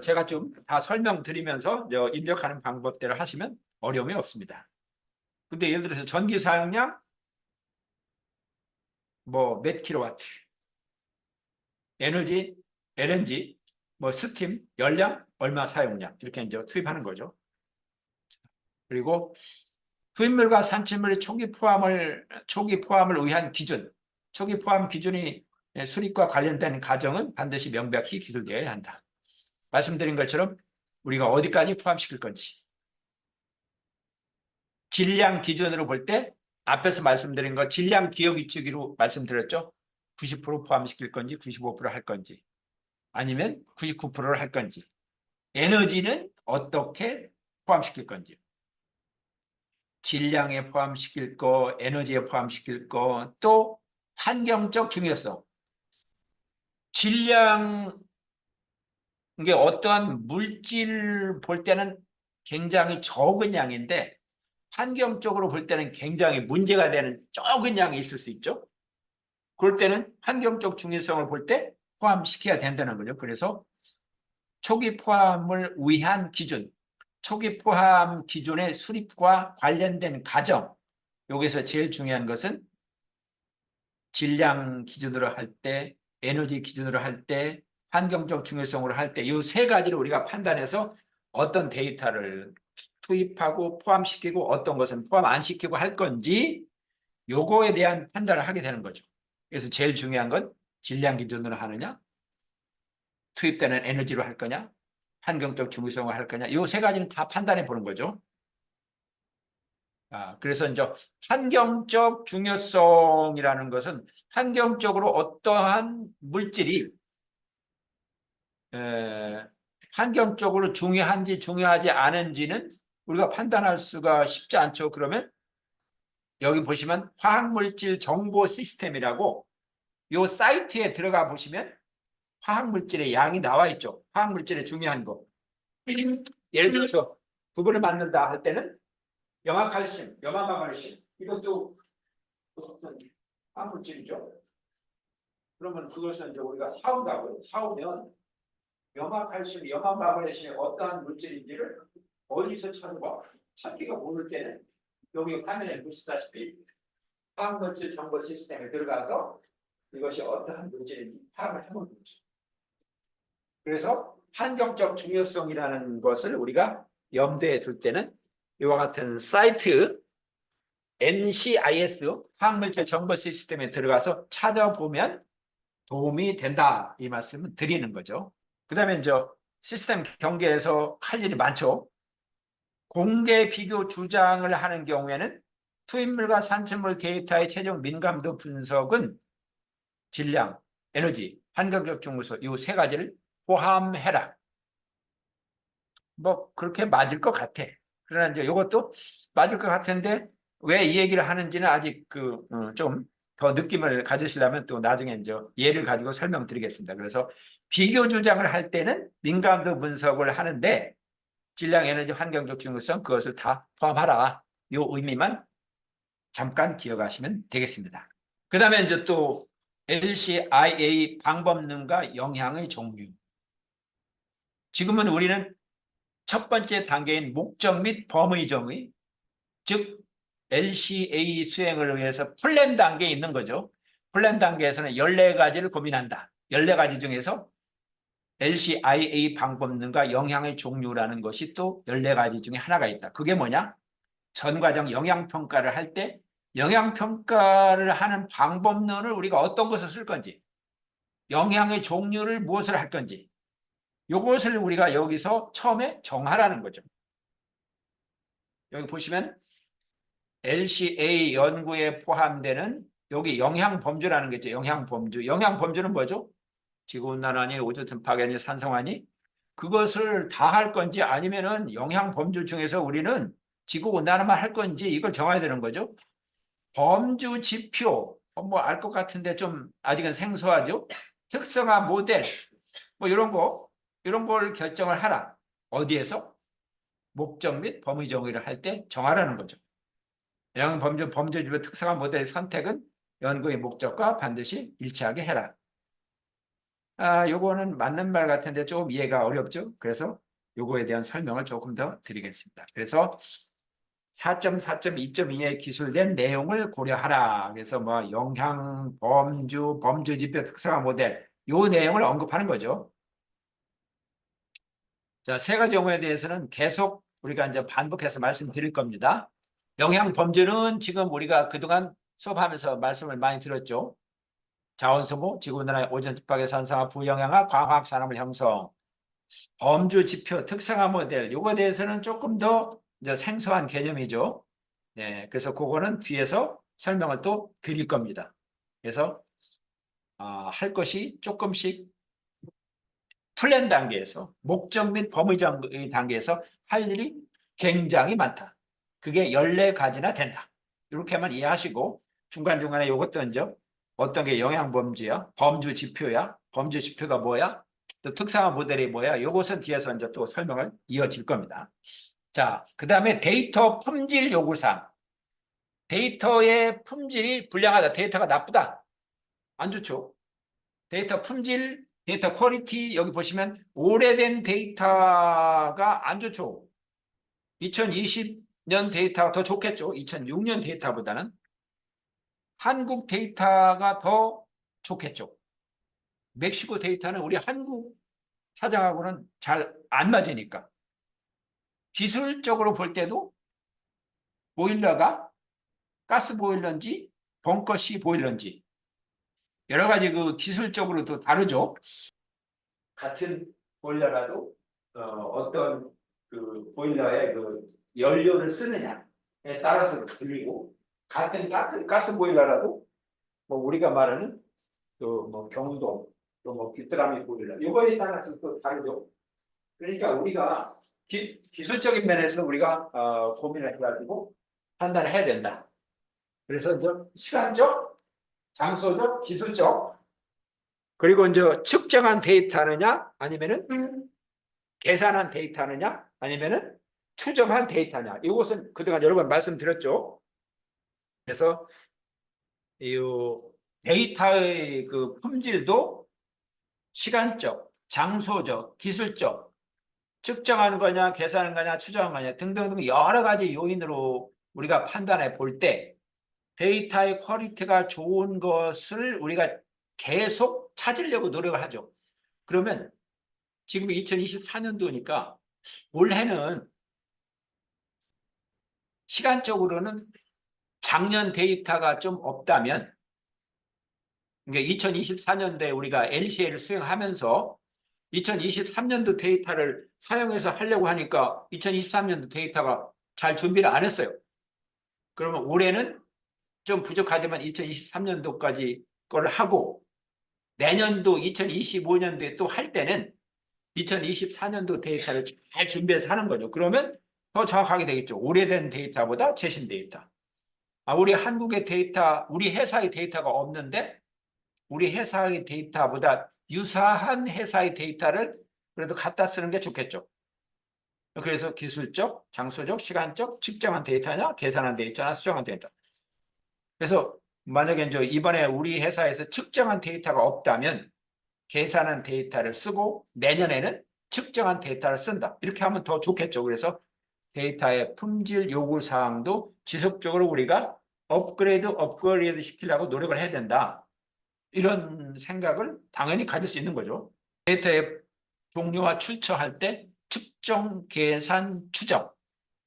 제가 좀 다 설명드리면서 입력하는 방법대로 하시면 어려움이 없습니다. 근데 예를 들어서 전기 사용량 뭐 몇 킬로와트, 에너지, LNG, 뭐 스팀, 열량, 얼마 사용량 이렇게 이제 투입하는 거죠. 그리고 투입물과 산출물의 초기 포함을 위한 기준, 초기 포함 기준이 수립과 관련된 과정은 반드시 명백히 기술되어야 한다. 말씀드린 것처럼 우리가 어디까지 포함시킬 건지, 질량 기준으로 볼 때 앞에서 말씀드린 거 질량 기억 위축으로 말씀드렸죠. 90% 포함시킬 건지 95%할 건지 아니면 99%를 할 건지, 에너지는 어떻게 포함시킬 건지, 질량에 포함시킬 거, 에너지에 포함시킬 거, 또 환경적 중요성. 질량, 이게 어떠한 물질 볼 때는 굉장히 적은 양인데 환경적으로 볼 때는 굉장히 문제가 되는 적은 양이 있을 수 있죠. 그럴 때는 환경적 중요성을 볼 때 포함시켜야 된다는 거죠. 그래서 초기 포함을 위한 기준, 초기 포함 기준의 수립과 관련된 과정, 여기서 제일 중요한 것은 질량 기준으로 할 때, 에너지 기준으로 할 때, 환경적 중요성으로 할 때 이 세 가지를 우리가 판단해서 어떤 데이터를 투입하고 포함시키고 어떤 것은 포함 안 시키고 할 건지 요거에 대한 판단을 하게 되는 거죠. 그래서 제일 중요한 건 질량 기준으로 하느냐, 투입되는 에너지로 할 거냐, 환경적 중요성을 할 거냐, 이 세 가지는 다 판단해 보는 거죠. 그래서 이제 환경적 중요성이라는 것은 환경적으로 어떠한 물질이 환경적으로 중요한지 중요하지 않은지는 우리가 판단할 수가 쉽지 않죠. 그러면 여기 보시면 화학물질 정보 시스템이라고 이 사이트에 들어가 보시면 화학물질의 양이 나와 있죠. 화학물질의 중요한 거. 예를 들어서 부분을 만든다 할 때는 염화칼슘, 염화마그네슘 이것도 어떤 화학물질이죠. 그러면 그것은 이제 우리가 사온다고요. 사오면 염화칼슘, 염화마그네슘이 어떠한 물질인지를 어디서 찾아봐? 찾기가 모를 때는 여기 화면에 보시다시피 화학물질 정보 시스템에 들어가서 이것이 어떠한 물질인지 파악을 해보는 거죠. 그래서 환경적 중요성이라는 것을 우리가 염두에 둘 때는 이와 같은 사이트 NCIS 화학물질 정보 시스템에 들어가서 찾아보면 도움이 된다 이 말씀을 드리는 거죠. 그 다음에 이제 시스템 경계에서 할 일이 많죠. 공개 비교 주장을 하는 경우에는 투입물과 산출물 데이터의 최종 민감도 분석은 질량, 에너지, 환경적 중요성 이 세 가지를 포함해라. 뭐 그렇게 맞을 것 같아. 그러나 이제 이것도 맞을 것 같은데 왜 이 얘기를 하는지는 아직 좀 더 느낌을 가지시려면 또 나중에 이제 예를 가지고 설명드리겠습니다. 그래서 비교 주장을 할 때는 민감도 분석을 하는데 질량, 에너지, 환경적 중요성 그것을 다 포함하라. 이 의미만 잠깐 기억하시면 되겠습니다. 그 다음에 이제 또 LCIA 방법론과 영향의 종류. 지금은 우리는 첫 번째 단계인 목적 및 범위 정의, 즉 LCA 수행을 위해서 플랜 단계에 있는 거죠. 플랜 단계에서는 14가지를 고민한다. 14가지 중에서 LCIA 방법론과 영향의 종류라는 것이 또 14가지 중에 하나가 있다. 그게 뭐냐? 전 과정 영향평가를 할 때 영향평가를 하는 방법론을 우리가 어떤 것을 쓸 건지, 영향의 종류를 무엇을 할 건지 이것을 우리가 여기서 처음에 정하라는 거죠. 여기 보시면 LCA 연구에 포함되는 여기 영향범주라는 게 있죠. 영향범주. 영향범주는 뭐죠? 지구온난화니 오존층 파괴니 산성화니 그것을 다 할 건지 아니면은 영향범주 중에서 우리는 지구온난화만 할 건지 이걸 정해야 되는 거죠. 범주 지표 뭐 알 것 같은데 좀 아직은 생소하죠. 특성화 모델 뭐 이런 걸 결정을 하라. 어디에서? 목적 및 범위 정의를 할 때 정하라는 거죠. 범주 지표 특성화 모델의 선택은 연구의 목적과 반드시 일치하게 해라. 요거는 맞는 말 같은데 조금 이해가 어렵죠. 그래서 요거에 대한 설명을 조금 더 드리겠습니다. 그래서 4.4.2.2에 기술된 내용을 고려하라. 그래서 뭐 영향, 범주 지표 특성화 모델 요 내용을 언급하는 거죠. 자, 세 가지 용어에 대해서는 계속 우리가 이제 반복해서 말씀드릴 겁니다. 영향 범주는 지금 우리가 그동안 수업하면서 말씀을 많이 들었죠. 자원소모, 지구온난화, 오존 집박의 산성화, 부영향화, 광화학 산화물 형성, 범주 지표, 특성화 모델, 요거에 대해서는 조금 더 이제 생소한 개념이죠. 네, 그래서 그거는 뒤에서 설명을 또 드릴 겁니다. 그래서 할 것이 조금씩 플랜 단계에서 목적 및 범위 단계에서 할 일이 굉장히 많다. 그게 14가지나 된다. 이렇게만 이해하시고 중간중간에 요것도 이제 어떤 게 영향범주야, 범주 지표야, 범주 지표가 뭐야, 또 특성화 모델이 뭐야, 요것은 뒤에서 이제 또 설명을 이어질 겁니다. 자, 그 다음에 데이터 품질 요구사항. 데이터의 품질이 불량하다. 데이터가 나쁘다. 안 좋죠. 데이터 품질, 데이터 퀄리티 여기 보시면 오래된 데이터가 안 좋죠. 2020년 데이터가 더 좋겠죠. 2006년 데이터보다는. 한국 데이터가 더 좋겠죠. 멕시코 데이터는 우리 한국 사정하고는 잘 안 맞으니까. 기술적으로 볼 때도 보일러가 가스 보일러인지 벙커시 보일러인지 여러 가지 그 기술적으로도 다르죠. 같은 보일러라도 어떤 그 보일러의 그 연료를 쓰느냐에 따라서 들리고 같은 가스 보일러라도 뭐 우리가 말하는 그 뭐 경동 또 뭐 귀뚜라미 보일러 이거에 따라서 또 다르죠. 그러니까 우리가 기술적인 면에서 우리가 고민을 해가지고 판단을 해야 된다. 그래서 이제 시간적, 장소적, 기술적 그리고 이제 측정한 데이터느냐 아니면은 계산한 데이터느냐 아니면은 추정한 데이터냐 이것은 그동안 여러 번 말씀드렸죠. 그래서 이 데이터의 그 품질도 시간적, 장소적, 기술적 측정하는 거냐 계산하는 거냐 추정하는 거냐 등등등 여러 가지 요인으로 우리가 판단해 볼 때 데이터의 퀄리티가 좋은 것을 우리가 계속 찾으려고 노력을 하죠. 그러면 지금 2024년도니까 올해는 시간적으로는 작년 데이터가 좀 없다면 그러니까 2024년도에 우리가 LCA를 수행하면서 2023년도 데이터를 사용해서 하려고 하니까 2023년도 데이터가 잘 준비를 안 했어요. 그러면 올해는 좀 부족하지만 2023년도까지 걸 하고 내년도 2025년도에 또 할 때는 2024년도 데이터를 잘 준비해서 하는 거죠. 그러면 더 정확하게 되겠죠. 오래된 데이터보다 최신 데이터. 우리 한국의 데이터, 우리 회사의 데이터가 없는데 우리 회사의 데이터보다 유사한 회사의 데이터를 그래도 갖다 쓰는 게 좋겠죠. 그래서 기술적, 장소적, 시간적, 측정한 데이터냐, 계산한 데이터냐, 수정한 데이터. 그래서 만약에 이제 이번에 우리 회사에서 측정한 데이터가 없다면 계산한 데이터를 쓰고 내년에는 측정한 데이터를 쓴다. 이렇게 하면 더 좋겠죠. 그래서 데이터의 품질 요구 사항도 지속적으로 우리가 업그레이드 시키려고 노력을 해야 된다. 이런 생각을 당연히 가질 수 있는 거죠. 데이터의 종류와 출처할 때 측정, 계산, 추정.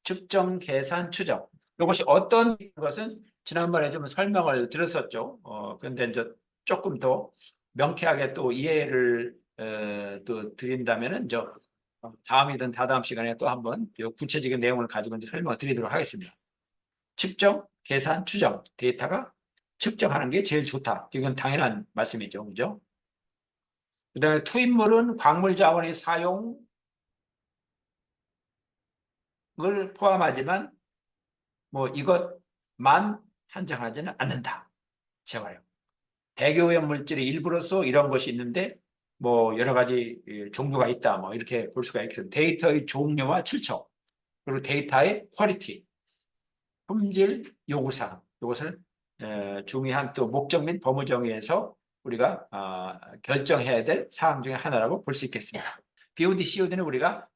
측정, 계산, 추정. 이것이 어떤 것은 지난번에 좀 설명을 드렸었죠. 그런데 이제 조금 더 명쾌하게 또 이해를 또 드린다면은 다음이든 다다음 시간에 또 한번 구체적인 내용을 가지고 이제 설명을 드리도록 하겠습니다. 측정, 계산, 추정, 데이터가 측정하는 게 제일 좋다. 이건 당연한 말씀이죠. 그죠? 그 다음에 투입물은 광물 자원의 사용을 포함하지만 뭐 이것만 한정하지는 않는다. 재활용. 대기오염 물질의 일부로서 이런 것이 있는데 뭐 여러 가지 종류가 있다. 뭐 이렇게 볼 수가 있겠습니다. 데이터의 종류와 출처, 그리고 데이터의 퀄리티, 품질 요구사항, 이것을 중요한 또 목적 및 법무 정의에서 우리가 결정해야 될 사항 중에 하나라고 볼 수 있겠습니다. BOD, COD는 우리가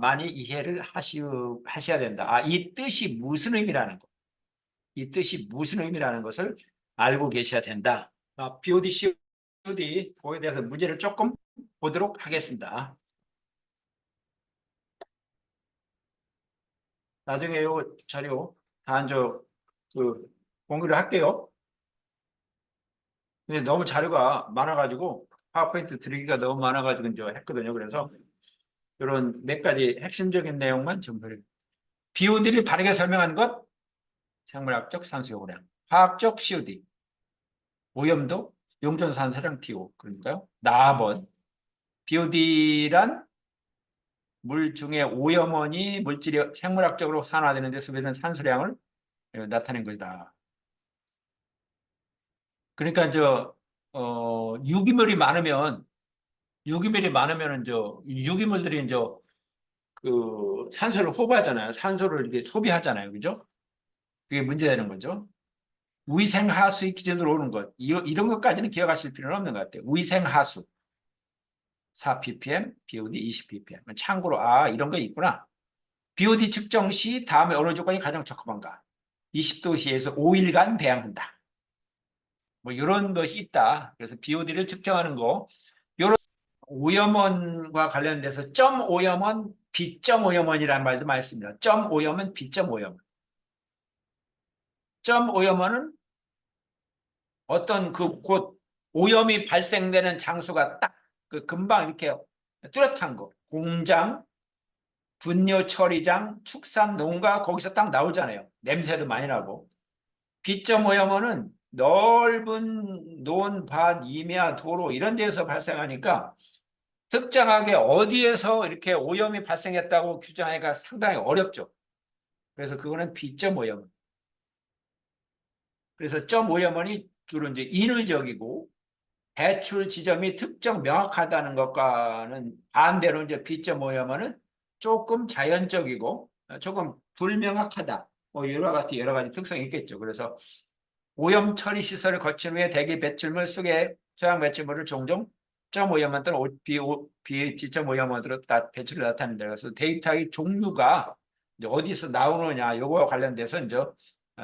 많이 이해를 하셔야 된다. 이 뜻이 무슨 의미라는 것, 이 뜻이 무슨 의미라는 것을 알고 계셔야 된다. BOD, COD 그거에 대해서 문제를 조금 보도록 하겠습니다. 나중에 이 자료 다 공유를 할게요. 근데 너무 자료가 많아가지고 파워포인트 드리기가 너무 많아가지고 이제 했거든요. 그래서 이런 몇 가지 핵심적인 내용만 정리를. BOD를 바르게 설명한 것, 생물학적 산소요구량, 화학적 COD, 오염도, 용존산소량 DO. 그러니까요. 나번 BOD란 물 중에 오염원이 물질이 생물학적으로 산화되는 데 수배된 산소량을 나타낸 것이다. 그러니까 유기물이 많으면 유기물들이 산소를 호구하잖아요. 산소를 이렇게 소비하잖아요. 그죠? 그게 문제되는 거죠. 위생하수의 기준으로 오는 것. 이런 것까지는 기억하실 필요는 없는 것 같아요. 위생하수. 4ppm, BOD 20ppm. 참고로, 이런 거 있구나. BOD 측정 시 다음에 어느 조건이 가장 적합한가? 20도씨에서 5일간 배양한다. 뭐 이런 것이 있다. 그래서 BOD를 측정하는 거, 이런 오염원과 관련돼서 점 오염원, 비점 오염원이라는 말도 많이 씁니다. 점 오염원, 비점 오염원. 점 오염원은 어떤 곧 오염이 발생되는 장소가 딱 금방 이렇게 뚜렷한 거. 공장, 분뇨 처리장, 축산 농가 거기서 딱 나오잖아요. 냄새도 많이 나고. 비점 오염원은 넓은 논, 밭, 임야, 도로 이런 데에서 발생하니까 특정하게 어디에서 이렇게 오염이 발생했다고 규정하기가 상당히 어렵죠. 그래서 그거는 비점 오염원. 그래서 점 오염원이 주로 이제 인위적이고 배출 지점이 특정 명확하다는 것과는 반대로 이제 비점 오염원은 조금 자연적이고 조금 불명확하다. 뭐 여러 가지 특성이 있겠죠. 그래서 오염 처리 시설을 거친 후에 대기 배출물 속에 소양 배출물을 종종 점 오염원 또는 비점 오염원으로 배출을 나타낸다. 그래서 데이터의 종류가 이제 어디서 나오느냐 요거와 관련돼서 이제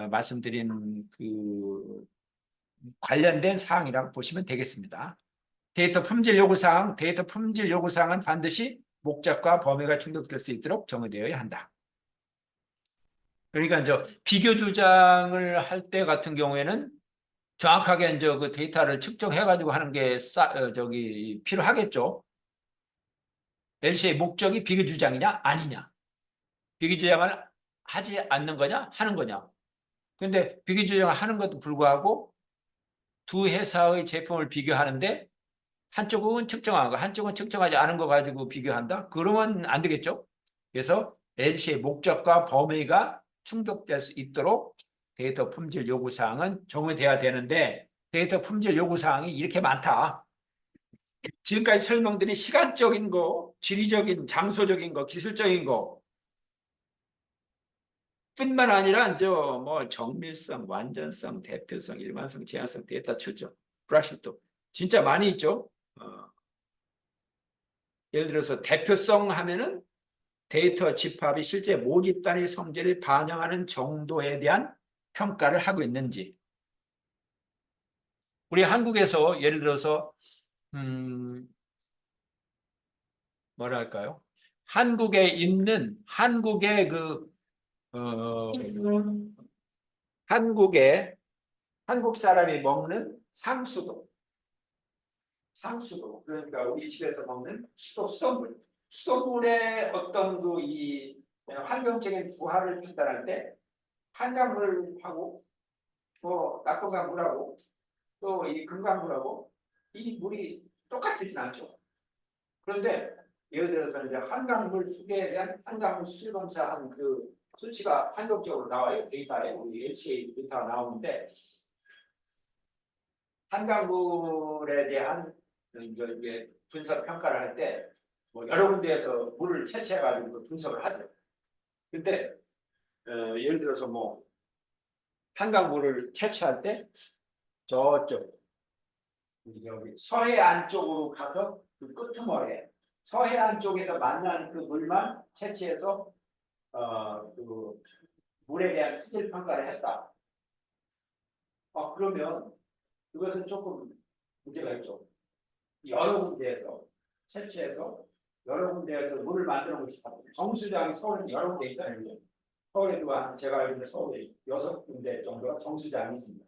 말씀드린 관련된 사항이라고 보시면 되겠습니다. 데이터 품질 요구사항은 반드시 목적과 범위가 충족될 수 있도록 정의되어야 한다. 그러니까 비교 주장을 할 때 같은 경우에는 정확하게 그 데이터를 측정해가지고 하는 게 필요하겠죠. LC의 목적이 비교 주장이냐 아니냐. 비교 주장을 하지 않는 거냐 하는 거냐. 근데 비교 주장을 하는 것도 불구하고 두 회사의 제품을 비교하는데 한쪽은 측정하고 한쪽은 측정하지 않은 거 가지고 비교한다? 그러면 안 되겠죠. 그래서 LC의 목적과 범위가 충족될 수 있도록 데이터 품질 요구사항은 정의돼야 되는데 데이터 품질 요구사항이 이렇게 많다. 지금까지 설명드린 시간적인 거, 지리적인, 장소적인 거, 기술적인 거 뿐만 아니라 뭐 정밀성, 완전성, 대표성, 일관성, 제한성, 데이터 출처, 불확실도 진짜 많이 있죠. 예를 들어서 대표성 하면은 데이터 집합이 실제 모집 단위 성질을 반영하는 정도에 대한 평가를 하고 있는지. 우리 한국에서 예를 들어서 뭐랄까요? 한국에 있는 한국 사람이 먹는 상수도 상수도, 그러니까 우리 집에서 먹는 수돗물. 수돗물의 어떤 그 이 환경적인 부하를 판단할 때 한강물하고 뭐 낙동강물하고 또 이 금강물하고 이 물이 똑같지는 않죠. 그런데 예를 들어서 이제 한강물 수계에 대한 한강물 수질 검사한 그 수치가 한국적으로 나와요. 데이터에 우리 LCA 데이터가 나오는데 한강물에 대한 이제 분석 평가를 할 때 뭐 여러 군데에서 물을 채취해가지고 분석을 하죠. 근데 예를 들어서 뭐 한강물을 채취할 때 저쪽 여기 서해안 쪽으로 가서 그 끄트머리에 서해안 쪽에서 만난 그 물만 채취해서 그 물에 대한 수질 평가를 했다. 그러면 그것은 조금 문제가 있죠. 여러 군데에서 채취해서 여러 군데에서 물을 만드는 것이 정수장이 서울에 여러 군데 있잖아요. 서울에도 한 제가 알고 있는 서울에 6군데 정도가 정수장이 있습니다.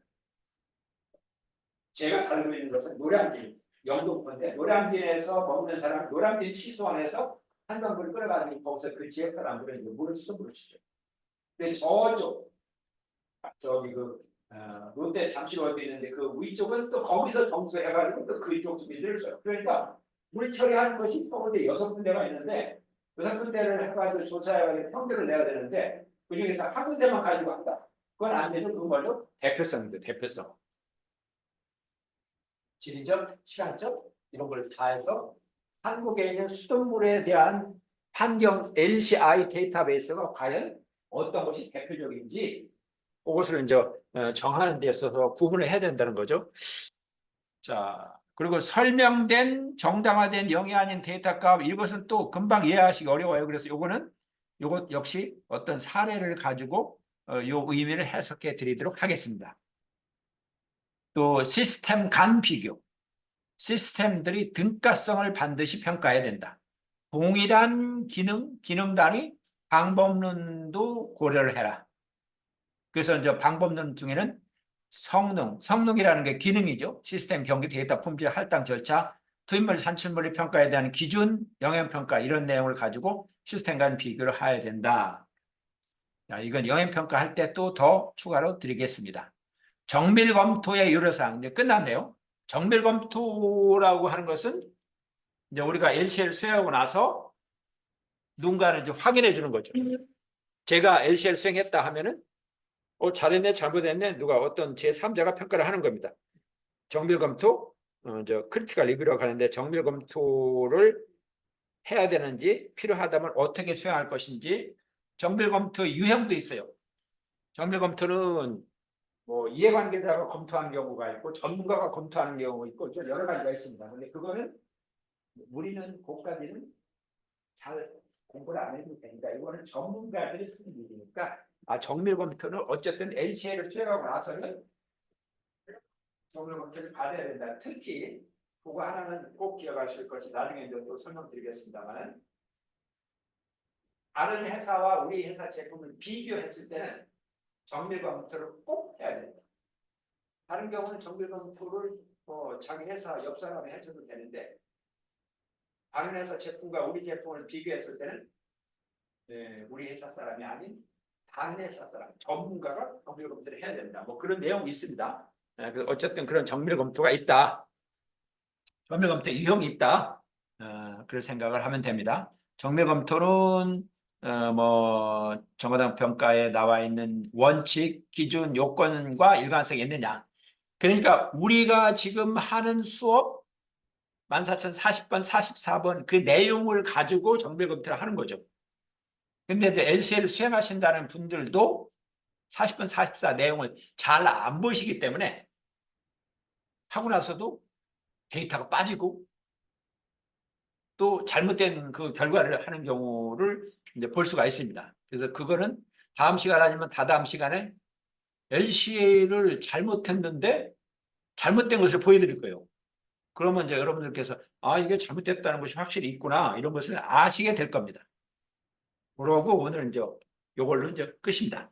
제가 살고 있는 것은 노량진, 영동포인데 노량진에서 먹는 사람, 노량진 취소원에서 한강물을 끌어가지고 거기서 그 지역 사람들은 물을 수돗물을 주죠. 근데 저쪽 저기 롯데 잠실월드 있는데 그 위쪽은 또 거기서 정수해가지고 또 그쪽 수비들을 줘요. 그러니까 물 처리하는 것이 서울에 6군데가 있는데 6군데를 해가지고 조사해가지고 평균을 내야 되는데 그 중에서 한 군데만 가지고 한다. 그건 안 되죠. 그걸로 대표성입니다. 대표성. 지리적, 시간적 이런 걸 다 해서 한국에 있는 수돗물에 대한 환경 LCI 데이터베이스가 과연 어떤 것이 대표적인지 그것을 이제 정하는 데 있어서 구분을 해야 된다는 거죠. 자, 그리고 설명된 정당화된 영이 아닌 데이터값 이것은 또 금방 이해하시기 어려워요. 그래서 요것 역시 어떤 사례를 가지고 요 의미를 해석해 드리도록 하겠습니다. 또 시스템 간 비교. 시스템들이 등가성을 반드시 평가해야 된다. 동일한 기능 단위 방법론도 고려를 해라. 그래서 이제 방법론 중에는 성능이라는 게 기능이죠. 시스템 경기 데이터 품질 할당 절차, 투입물 산출물의 평가에 대한 기준, 영향평가 이런 내용을 가지고 시스템 간 비교를 해야 된다. 자, 이건 영향평가 할 때 또 더 추가로 드리겠습니다. 정밀 검토의 유효사항 이제 끝났네요. 정밀 검토라고 하는 것은 이제 우리가 LCL 수행하고 나서 누군가는 이제 확인해 주는 거죠. 제가 LCL 수행했다 하면은 잘했네, 잘못했네, 누가 어떤 제3자가 평가를 하는 겁니다. 정밀 검토, 크리티컬 리뷰라고 하는데 정밀 검토를 해야 되는지 필요하다면 어떻게 수행할 것인지 정밀 검토 유형도 있어요. 정밀 검토는 뭐 이해관계자가 검토하는 경우가 있고 전문가가 검토하는 경우가 있고 여러 가지가 있습니다. 근데 그거는 우리는 그까지는 잘 공부를 안 해도 되니까 이거는 전문가들이 쓰는 일이니까 정밀 검토는 어쨌든 LCL을 수행하고 나서는 정밀 검토를 받아야 된다. 특히 그거 하나는 꼭 기억하실 것이 나중에 또 설명드리겠습니다만 다른 회사와 우리 회사 제품을 비교했을 때는 정밀 검토를 꼭 해야 된다. 다른 경우는 정밀 검토를 자기 회사 옆 사람이 해줘도 되는데 다른 회사 제품과 우리 제품을 비교했을 때는 우리 회사 사람이 아닌 다른 회사 사람, 전문가가 정밀 검토를 해야 된다. 뭐 그런 내용이 있습니다. 어쨌든 그런 정밀 검토가 있다. 정밀 검토 유형이 있다. 그런 생각을 하면 됩니다. 정밀 검토는 뭐 정거당 평가에 나와 있는 원칙, 기준, 요건과 일관성이 있느냐. 그러니까 우리가 지금 하는 수업 14,040번, 44번 그 내용을 가지고 정밀 검토를 하는 거죠. 근데 이제 LCL 수행하신다는 분들도 40번, 44 내용을 잘 안 보시기 때문에 하고 나서도 데이터가 빠지고 또 잘못된 그 결과를 하는 경우를 이제 볼 수가 있습니다. 그래서 그거는 다음 시간 아니면 다다음 시간에 LCA를 잘못했는데 잘못된 것을 보여드릴 거예요. 그러면 이제 여러분들께서 이게 잘못됐다는 것이 확실히 있구나 이런 것을 아시게 될 겁니다. 그러고 오늘 이제 요걸로 이제 끝입니다.